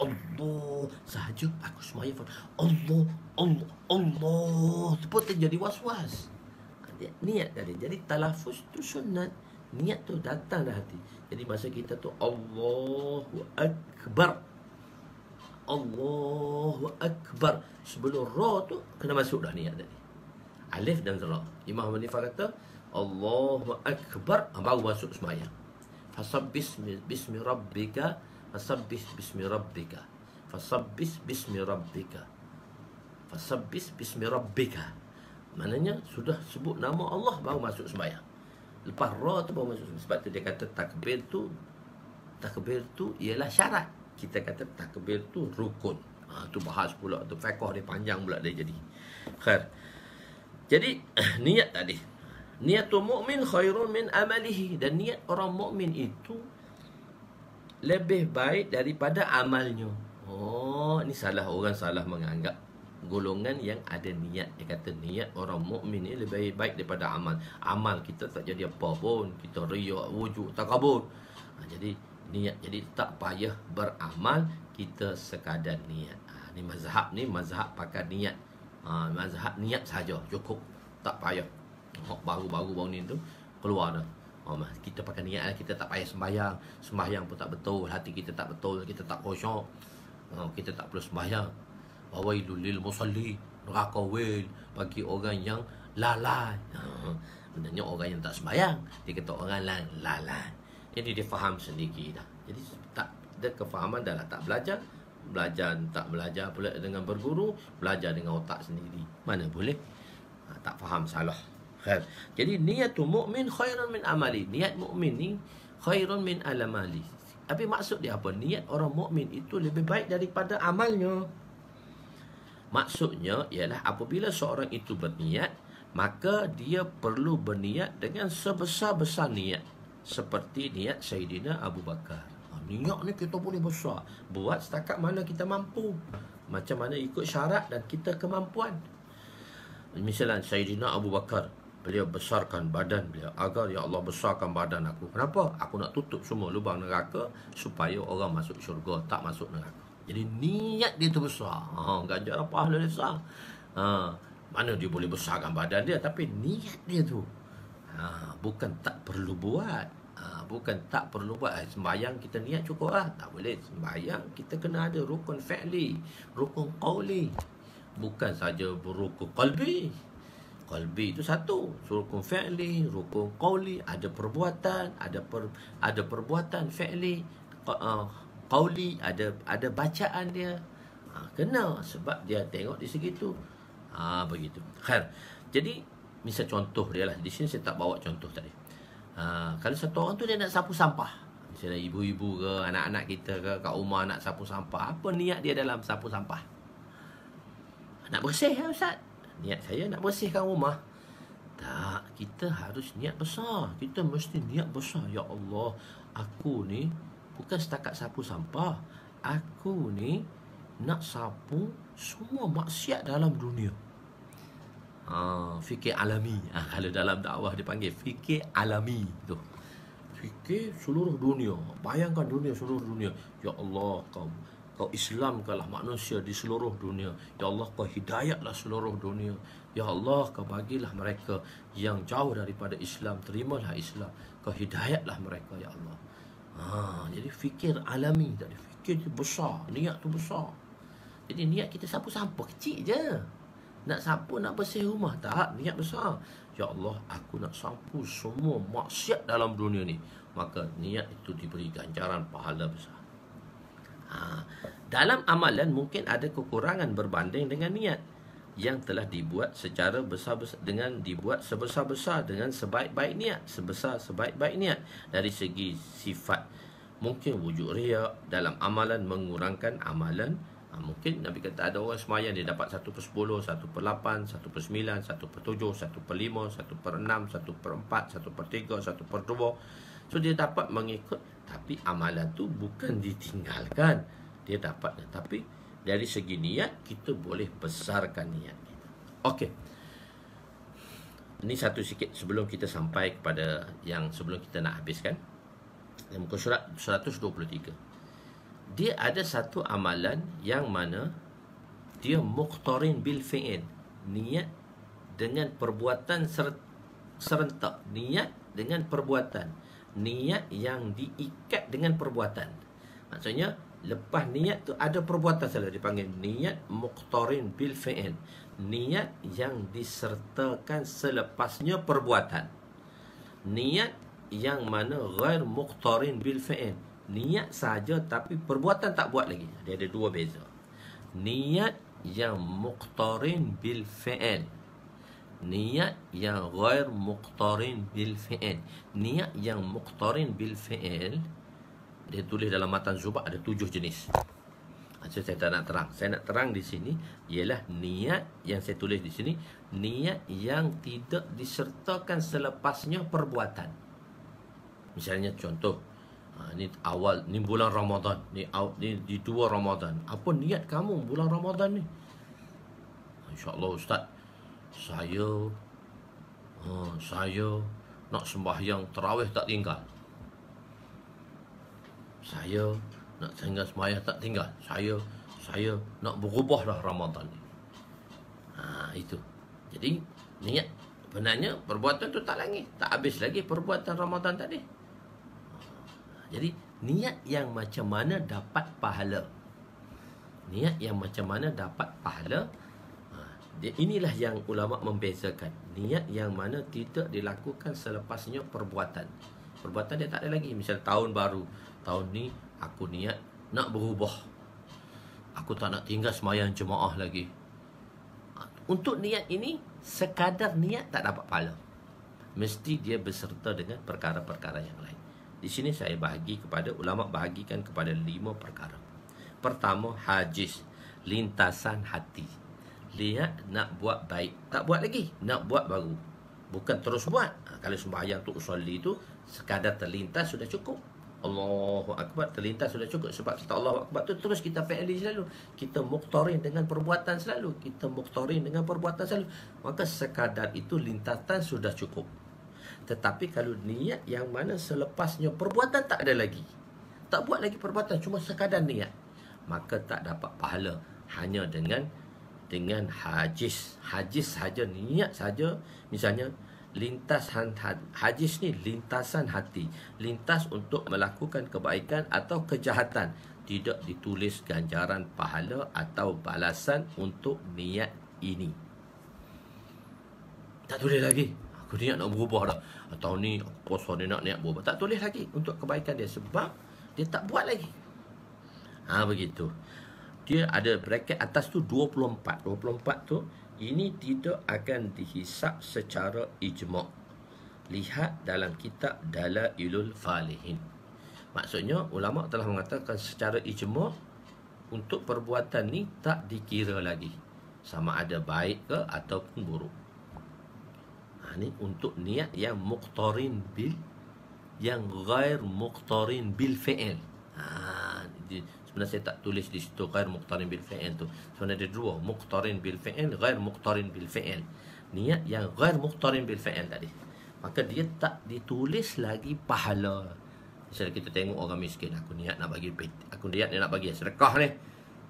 Speaker 1: Allah sahaja aku sembahyang fardu. Allah, Allah, Allah. Tu pun terjadi was-was. Niat tadi. Jadi talaffuz tu sunat. Niat tu datang dah hati. Jadi masa kita tu Allahu Akbar, Allahu Akbar, sebelum ra tu kena masuk dah niat tadi. Alif dan ra. Imam Hanifah kata Allahu Akbar, baru masuk sembahyang. Fasabbis bismi rabbika, fasabbis bismi rabbika, fasabbis bismi rabbika, fasabbis bismi rabbika. Maknanya sudah sebut nama Allah baru masuk sembahyang. Lepas ra tu baru masuk. Sebab tu dia kata takbir tu ialah syarat. Kita kata takbir tu rukun. Tu bahas pula tu, fiqh dia panjang pula dia jadi. Khair. Jadi niat tadi. Niatul mukmin khairun min amalihi, dan niat orang mukmin itu lebih baik daripada amalnya. Oh, ni salah, orang salah menganggap golongan yang ada niat. Dia kata niat orang mukmin ni lebih baik daripada amal. Amal kita tak jadi apa pun, kita riak, wujud, takabur. Jadi niat, jadi tak payah beramal, kita sekadar niat. Ni mazhab pakai niat. Mazhab niat saja cukup, tak payah. Baru ni tu keluar dah. Kita pakai niat, kita tak payah sembahyang. Sembahyang pun tak betul, hati kita tak betul, kita tak khusyuk, kita tak perlu sembahyang. Wailul lil musalli, neraka wail bagi orang yang lalai. Sebenarnya orang yang tak sembahyang, dia kata orang lalai. Jadi dia faham sendiri dah. Jadi tak ada kefahaman dah lah. Tak belajar, tak belajar pula dengan berguru, belajar dengan otak sendiri. Mana boleh? Tak faham, salah. Khair. Jadi niatul mukmin khairun min amali. Niat mukmin ni khairun min alamali. Tapi maksud dia apa? Niat orang mukmin itu lebih baik daripada amalnya. Maksudnya ialah apabila seorang itu berniat, maka dia perlu berniat dengan sebesar-besar niat. Seperti niat Sayyidina Abu Bakar. Niat ni kita boleh besar, buat setakat mana kita mampu, macam mana ikut syarat dan kita kemampuan. Misalnya Sayyidina Abu Bakar, beliau besarkan badan beliau, agar ya Allah besarkan badan aku. Kenapa? Aku nak tutup semua lubang neraka supaya orang masuk syurga, tak masuk neraka. Jadi niat dia tu besar. Ganjar pahala dia besar. Mana dia boleh besarkan badan dia, tapi niat dia tu bukan tak perlu buat. bukan tak perlu buat. Sembahyang kita niat cukup lah. Tak boleh. Sembahyang kita kena ada rukun fi'li, rukun qawli. Bukan saja berukun qalbi. Qalbi itu satu, rukun fi'li, rukun qawli, ada perbuatan, ada perbuatan fi'li, qawli, ada bacaan dia. Kena, sebab dia tengok di segitu. Begitu. Khair. Jadi misal contoh dia lah. Di sini saya tak bawa contoh tadi. Kalau satu orang tu dia nak sapu sampah, misalnya ibu-ibu ke, anak-anak kita ke, kat rumah nak sapu sampah, apa niat dia dalam sapu sampah? Nak bersih ya Ustaz? Niat saya nak bersihkan rumah. Tak, kita harus niat besar. Kita mesti niat besar. Ya Allah, aku ni bukan setakat sapu sampah. Aku ni nak sapu semua maksiat dalam dunia. Fikir alami. Kalau dalam dakwah dipanggil fikir alami tu. Fikir seluruh dunia. Bayangkan dunia, seluruh dunia. Ya Allah, kau Islamkanlah manusia di seluruh dunia. Ya Allah, kau hidayatlah seluruh dunia. Ya Allah, kau bagilah mereka yang jauh daripada Islam, terimalah Islam. Kau hidayatlah mereka, ya Allah. Jadi fikir alami tadi. Fikir besar, niat tu besar. Jadi niat kita sapu sampah kecil je. Nak sapu, nak bersih rumah, tak, niat besar. Ya Allah, aku nak sapu semua maksiat dalam dunia ni. Maka niat itu diberi ganjaran pahala besar. Dalam amalan mungkin ada kekurangan berbanding dengan niat yang telah dibuat secara besar-besar, dengan dibuat sebesar-besar, dengan sebaik-baik niat, sebesar-sebaik-baik niat. Dari segi sifat, mungkin wujud riya dalam amalan mengurangkan amalan. Mungkin Nabi kata ada orang semayang dia dapat 1/10, 1/8, 1/9, 1/7, 1/5, 1/6, 1/4, 1/3, 1/2. So dia dapat mengikut. Tapi amalan tu bukan ditinggalkan, dia dapat. Tapi dari segi niat, kita boleh besarkan niat kita. Okey, ini satu sikit sebelum kita sampai kepada yang sebelum kita nak habiskan. Muka surat 123. Dia ada satu amalan yang mana dia muqtarin bil fi'il, niat dengan perbuatan serentak, niat dengan perbuatan, niat yang diikat dengan perbuatan. Maksudnya lepas niat tu ada perbuatan, salah dipanggil niat muqtarin bil fi'il, niat yang disertakan selepasnya perbuatan. Niat yang mana ghair muqtarin bil fi'il, niat saja tapi perbuatan tak buat lagi. Dia ada dua beza. Niat yang muqtarin bil fi'il, niat yang ghair muqtarin bil fi'il. Niat yang muqtarin bil fi'il, dia tulis dalam matan Zubat ada 7 jenis. So, saya tak nak terang. Saya nak terang di sini ialah niat yang saya tulis di sini, niat yang tidak disertakan selepasnya perbuatan. Misalnya contoh, ni awal, ni bulan Ramadan, ni di 2 Ramadan. Apa niat kamu bulan Ramadan ni? InsyaAllah Ustaz, saya nak sembahyang tarawih tak tinggal. Saya nak tinggal sembahyang tak tinggal. Saya nak berubah dah Ramadan ni. Itu. Jadi niat benarnya perbuatan tu tak habis lagi perbuatan Ramadan tadi. Jadi niat yang macam mana dapat pahala, niat yang macam mana dapat pahala, inilah yang ulama membezakan. Niat yang mana tidak dilakukan selepasnya perbuatan. Perbuatan dia tak ada lagi. Misal tahun baru, tahun ni aku niat nak berubah, aku tak nak tinggal sembahyang jemaah lagi. Untuk niat ini, sekadar niat tak dapat pahala. Mesti dia berserta dengan perkara-perkara yang lain. Di sini saya bahagikan kepada 5 perkara. Pertama, hajiz, lintasan hati. Lihat nak buat baik, tak buat lagi, nak buat baru. Bukan terus buat. Kalau sembahyang tu usolli tu sekadar terlintas sudah cukup. Allahu Akbar, terlintas sudah cukup. Sebab kita Allahu Akbar tu terus kita fi'li selalu. Kita muqtarin dengan perbuatan selalu. Maka sekadar itu lintasan sudah cukup. Tetapi kalau niat yang mana selepasnya perbuatan tak ada lagi, tak buat lagi perbuatan, cuma sekadar niat, maka tak dapat pahala. Hanya dengan hajiz saja, niat saja. Misalnya hajis ni lintasan hati, lintas untuk melakukan kebaikan atau kejahatan. Tidak ditulis ganjaran pahala atau balasan untuk niat ini. Tak tulis lagi. Aku niat nak berubah dah. Atau ni apa dia nak niat berubah. Tak tulis lagi untuk kebaikan dia sebab dia tak buat lagi. Begitu. Dia ada bracket atas tu 24. 24 tu ini tidak akan dihisap secara ijma'. Lihat dalam kitab Dalailul Falihin. Maksudnya ulama telah mengatakan secara ijma' untuk perbuatan ni tak dikira lagi sama ada baik ke ataupun buruk. Ni untuk niat yang muqtarin bil, yang ghair muqtarin bil fi'il. Sebenarnya saya tak tulis di situ ghair muqtarin bil fi'il tu. Sebenarnya ada dua, muqtarin bil fi'il, ghair muqtarin bil fi'il. Niat yang ghair muqtarin bil fi'il tadi, maka dia tak ditulis lagi pahala. Misalnya kita tengok orang miskin, aku niat nak bagi sedekah ni.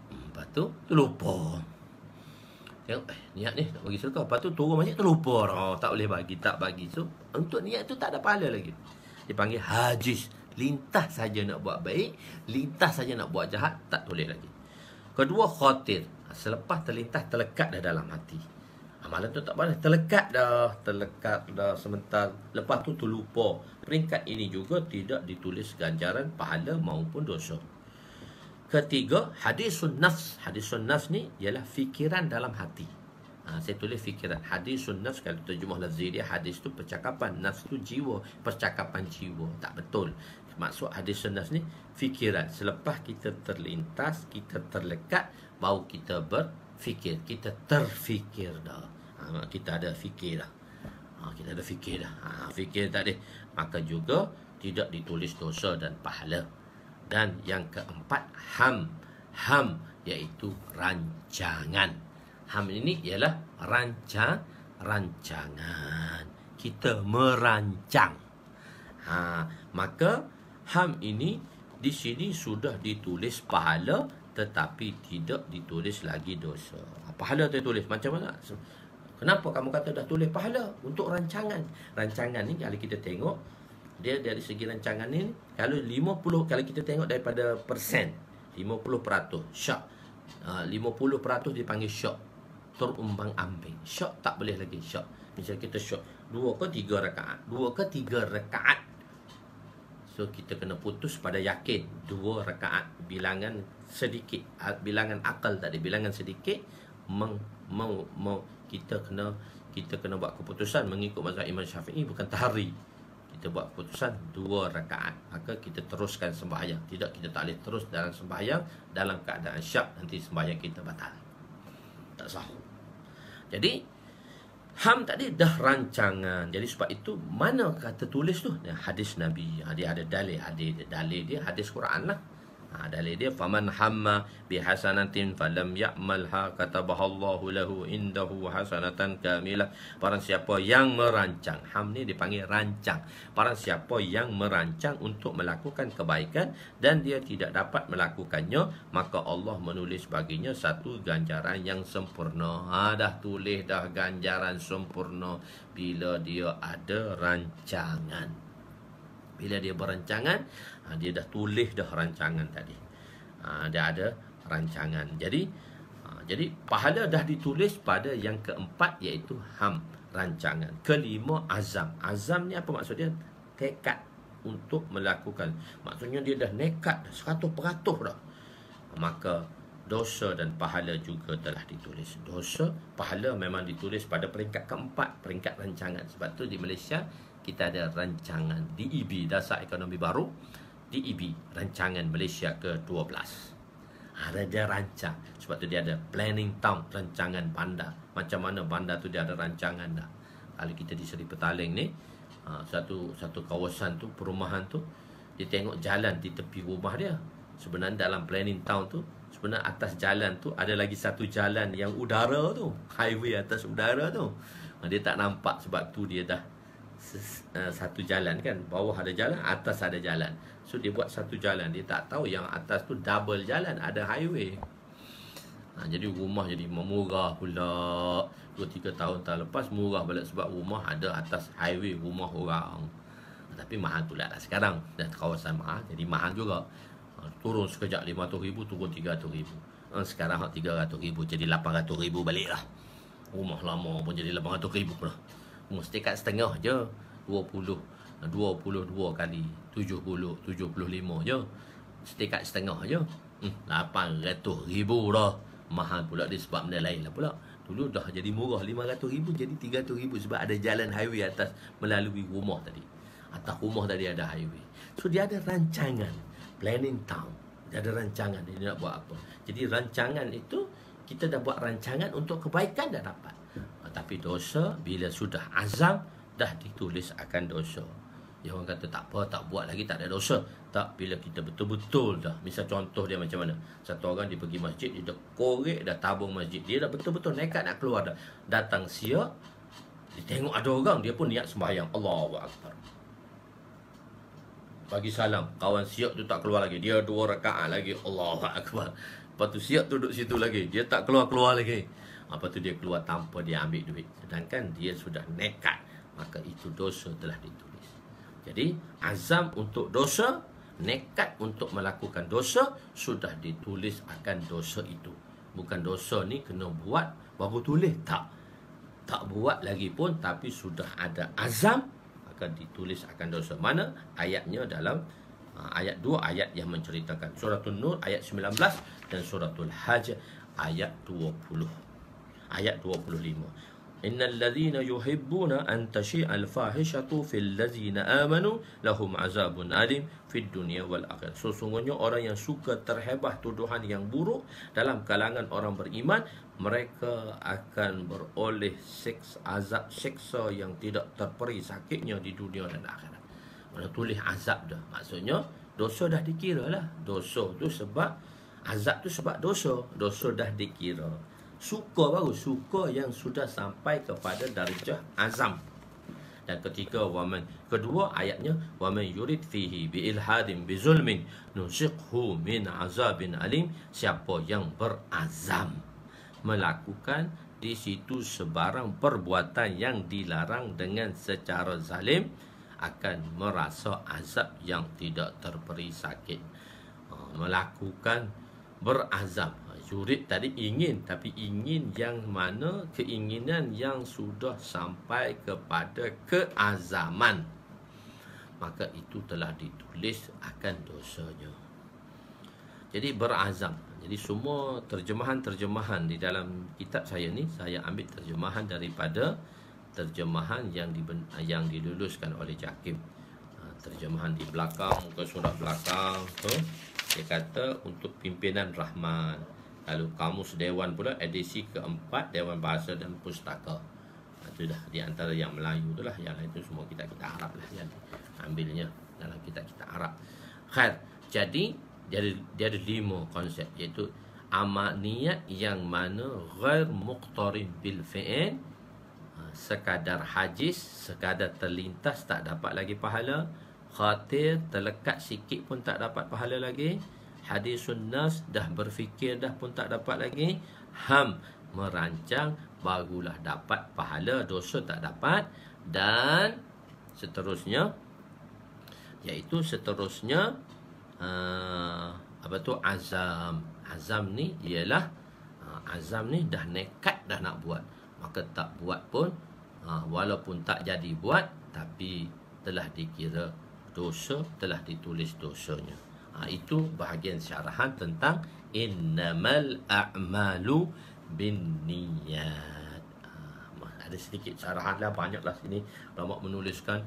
Speaker 1: Lepas tu lupa. Tengok niat ni nak bagi sedekah, lepas tu turun masjid terlupa. Tak boleh bagi, tak bagi. So untuk niat tu tak ada pahala lagi. Dipanggil hajis. Lintas saja nak buat baik, lintas saja nak buat jahat, tak tulis lagi. Kedua, khatir. Selepas terlintas, terlekat dah dalam hati. Amalan tu tak boleh, terlekat dah sebentar. Lepas tu terlupa. Peringkat ini juga tidak ditulis ganjaran pahala maupun dosa. Ketiga, hadisun nafs. Hadisun nafs ni ialah fikiran dalam hati. Saya tulis fikiran. Hadisun nafs, kalau terjemah lafzi dia, hadis tu percakapan, nafs tu jiwa, percakapan jiwa. Tak betul. Maksud hadisun nafs ni fikiran. Selepas kita terlintas, kita terlekat, baru kita berfikir. Kita terfikir dah. Kita ada fikir dah. Kita ada fikir dah. Fikir tadi. Maka juga tidak ditulis dosa dan pahala. Dan yang keempat, ham. Ham iaitu rancangan. Ham ini ialah rancangan. Kita merancang. Maka ham ini di sini sudah ditulis pahala, tetapi tidak ditulis lagi dosa. Pahala tertulis macam mana? Kenapa kamu kata dah tulis pahala? Untuk rancangan. Rancangan ni kalau kita tengok, dia dari segi rancangan ni, kalau 50, kalau kita tengok daripada persen, 50%, syak. 50% dipanggil syak. Terumbang ambing. Syak tak boleh lagi syak. Misalnya kita syak 2 ke 3 rakaat. 2 ke 3 rakaat. So kita kena putus pada yakin 2 rakaat. Bilangan sedikit. Bilangan akal tadi. Bilangan sedikit. Kita kena buat keputusan mengikut mazhab Imam Syafi'i, bukan tahari. Kita buat keputusan 2 rakaat, maka kita teruskan sembahyang. Tidak, kita tak boleh terus dalam sembahyang dalam keadaan syak, nanti sembahyang kita batal, tak sah. Jadi ham tadi dah rancangan. Jadi sebab itu mana kata tulis tu? Hadis Nabi. Dia ada dalil dia hadis Quran lah. Dalil dia, faman hamma bihasanatin falam ya'malha katabahallahu lahu indahu hasanatan kamilah. Barang siapa yang merancang, ham ni dipanggil rancang. Barang siapa yang merancang untuk melakukan kebaikan dan dia tidak dapat melakukannya, maka Allah menulis baginya satu ganjaran yang sempurna. Dah tulis dah ganjaran sempurna bila dia ada rancangan. Bila dia berancangan, dia dah tulis dah rancangan tadi. Dia ada rancangan. Jadi pahala dah ditulis pada yang keempat, iaitu ham, rancangan. Kelima, azam. Azam ni apa maksud dia? Tekad untuk melakukan. Maksudnya dia dah nekat 100% dah. Maka dosa dan pahala juga telah ditulis. Dosa, pahala memang ditulis pada peringkat keempat, peringkat rancangan. Sebab tu di Malaysia kita ada rancangan DEB, Dasar Ekonomi Baru, DEB, rancangan Malaysia ke-12. Dia rancang. Sebab tu dia ada planning town, rancangan bandar. Macam mana bandar tu dia ada rancangan dah. Kalau kita di Seri Petaling ni, satu kawasan tu, perumahan tu, dia tengok jalan di tepi rumah dia. Sebenarnya dalam planning town tu, sebenarnya atas jalan tu ada lagi satu jalan yang udara tu, highway atas udara tu. Dia tak nampak sebab tu dia dah satu jalan kan, bawah ada jalan, atas ada jalan. So dia buat satu jalan, dia tak tahu yang atas tu double jalan, ada highway. Jadi rumah jadi murah pula. 2-3 tahun lepas murah balik sebab rumah ada atas highway rumah orang. Tapi mahal pula lah sekarang. Dan kawasan mahal jadi mahal juga. Turun sekejap 500,000 turun 300,000. Sekarang 300,000 jadi 800,000 balik lah. Rumah lama pun jadi 800,000 pula. Mesti kat setengah je. 22 kali 70, 75 je. Setikat setengah je. 800,000 dah. Mahal pula dia sebab benda lain lah pula. Dulu dah jadi murah 500,000 jadi 300,000 sebab ada jalan highway atas melalui rumah tadi. Atas rumah tadi ada highway. So dia ada rancangan, planning town. Dia ada rancangan dia nak buat apa. Jadi rancangan itu kita dah buat rancangan untuk kebaikan dah dapat. Tapi dosa bila sudah azam dah ditulis akan dosa. Dia orang kata tak apa, tak buat lagi tak ada dosa. Tak, bila kita betul-betul dah. Misal contoh dia macam mana. Satu orang dia pergi masjid, dia dah korek, dah tabung masjid. Dia dah betul-betul nekat nak keluar dah. Datang siap, dia tengok ada orang, dia pun niat sembahyang. Allahu Akbar. Bagi salam, kawan siap tu tak keluar lagi. Dia 2 rakaat lagi. Allahu Akbar. Lepas tu siap duduk situ lagi. Dia tak keluar-keluar lagi. Lepas tu dia keluar tanpa dia ambil duit. Sedangkan dia sudah nekat. Maka itu dosa telah ditulis. Jadi azam untuk dosa, nekat untuk melakukan dosa, sudah ditulis akan dosa itu. Bukan dosa ni kena buat baru tulis. Tak buat lagi pun, tapi sudah ada azam akan ditulis akan dosa. Mana ayatnya dalam ayat 2 ayat yang menceritakan. Suratul Nur ayat 19 dan Suratul Hajj ayat 20. Ayat 25. Innal ladzina yuhibbuna an tashi'al fahishatu fil ladzina amanu lahum azabun alim fid dunya wal akhirah. Sesungguhnya orang yang suka terhebah tuduhan yang buruk dalam kalangan orang beriman, mereka akan beroleh azab siksa yang tidak terperi sakitnya di dunia dan akhirat. Mana tulis azab dah. Maksudnya dosa dah dikira lah. Dosa tu sebab azab tu sebab dosa. Dosa dah dikira. Suka baru, suka yang sudah sampai kepada darjah azam. Dan ketiga kedua ayatnya waman yurid fihi bi ilhadin bi zulmin nusiqhu min azabin alim. Siapa yang berazam melakukan di situ sebarang perbuatan yang dilarang dengan secara zalim, akan merasa azab yang tidak terperi sakit. Melakukan berazam. Yurid tadi ingin, tapi ingin yang mana? Keinginan yang sudah sampai kepada keazaman. Maka itu telah ditulis akan dosanya. Jadi berazam. Jadi semua terjemahan-terjemahan di dalam kitab saya ni, saya ambil terjemahan daripada terjemahan yang diluluskan oleh Jakim. Terjemahan di belakang, muka surat belakang tu, dia kata untuk pimpinan Rahman. Lalu Kamus Dewan pula edisi keempat, Dewan Bahasa dan Pustaka. Itu dah di antara yang Melayu tu lah. Yang lain tu semua kita Arab lah yang ambilnya dalam kita Arab. Khair. Jadi dia ada 5 konsep, iaitu amal niat yang mana ghair muqtarin bil fi'il, sekadar hajis, sekadar terlintas tak dapat lagi pahala. Khatir, terlekat sikit pun tak dapat pahala lagi. Hadisun nas, dah berfikir dah pun tak dapat lagi. Ham, merancang, barulah dapat pahala, dosa tak dapat. Dan seterusnya, iaitu seterusnya azam. Azam ni ialah azam ni dah nekat dah nak buat, maka tak buat pun, walaupun tak jadi buat, tapi telah dikira dosa, telah ditulis dosanya. Itu bahagian syarahan tentang innamal a'malu binniyat. Ada sedikit syarahan lah, banyak lah sini. Ulama menuliskan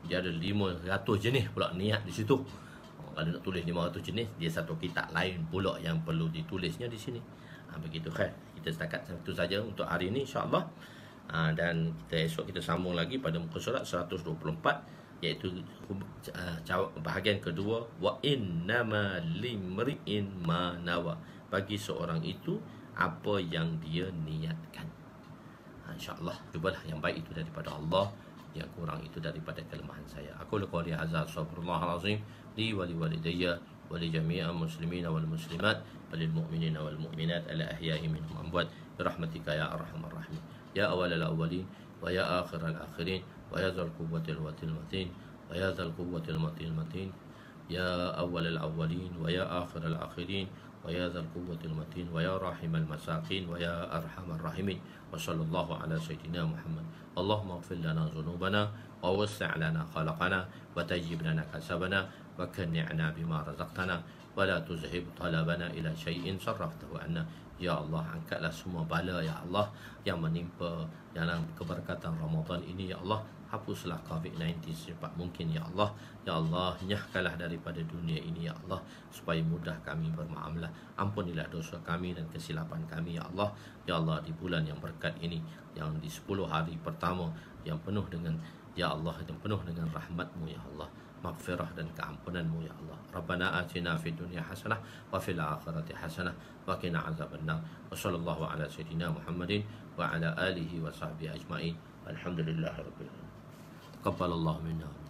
Speaker 1: dia ada 500 jenis pula niat di situ. Kalau nak tulis 500 jenis, dia satu kitab lain pula yang perlu ditulisnya di sini. Begitu kan. Kita setakat satu saja untuk hari ini insya-Allah. Dan esok kita sambung lagi pada muka surat 124, iaitu bahagian kedua, wa innama limri'in ma nawa. Bagi seorang itu apa yang dia niatkan. InsyaAllah, cubalah yang baik itu daripada Allah, yang kurang itu daripada kelemahan saya. Aku qouli hadza, astaghfirullahalazim li wa liwalidayya ولجميع المسلمين والمسلمات وللمؤمنين والمؤمنات الأحياء منهم وأموات برحمتك يا أرحم الراحمين يا أول الأولين ويا آخر الآخرين ويا ذا القوة المتين ويا ذا القوة المتين يا أول الأولين ويا آخر الآخرين ويا ذا القوة المتين ويا راحم المساكين ويا أرحم الراحمين وصلى الله على سيدنا محمد اللهم اغفر لنا ذنوبنا ووسع لنا خلقنا وتجب لنا كسبنا وكنعنا بما رزقتنا ولا تذهب طلبنا إلى شيء صرفته عنا Ya Allah, angkatlah semua bala Ya Allah yang menimpa dalam keberkatan Ramadan ini Ya Allah. Hapuslah COVID-19 secepat mungkin Ya Allah. Ya Allah, nyahkanlah daripada dunia ini Ya Allah, supaya mudah kami bermuamalah. Ampunilah dosa kami dan kesilapan kami Ya Allah. Ya Allah, di bulan yang berkat ini, yang di 10 hari pertama yang penuh dengan Ya Allah, yang penuh dengan rahmat-Mu Ya Allah, maghfirah dan keampunan-Mu Ya Allah. Rabbana atina fid dunya hasanah wa fil akhirati hasanah wa qina azabannar. Wa sallallahu ala sayyidina Muhammadin wa ala alihi wa sahbihi ajma'in. Alhamdulillahirabbil alamin. Taqabbalallahu minna.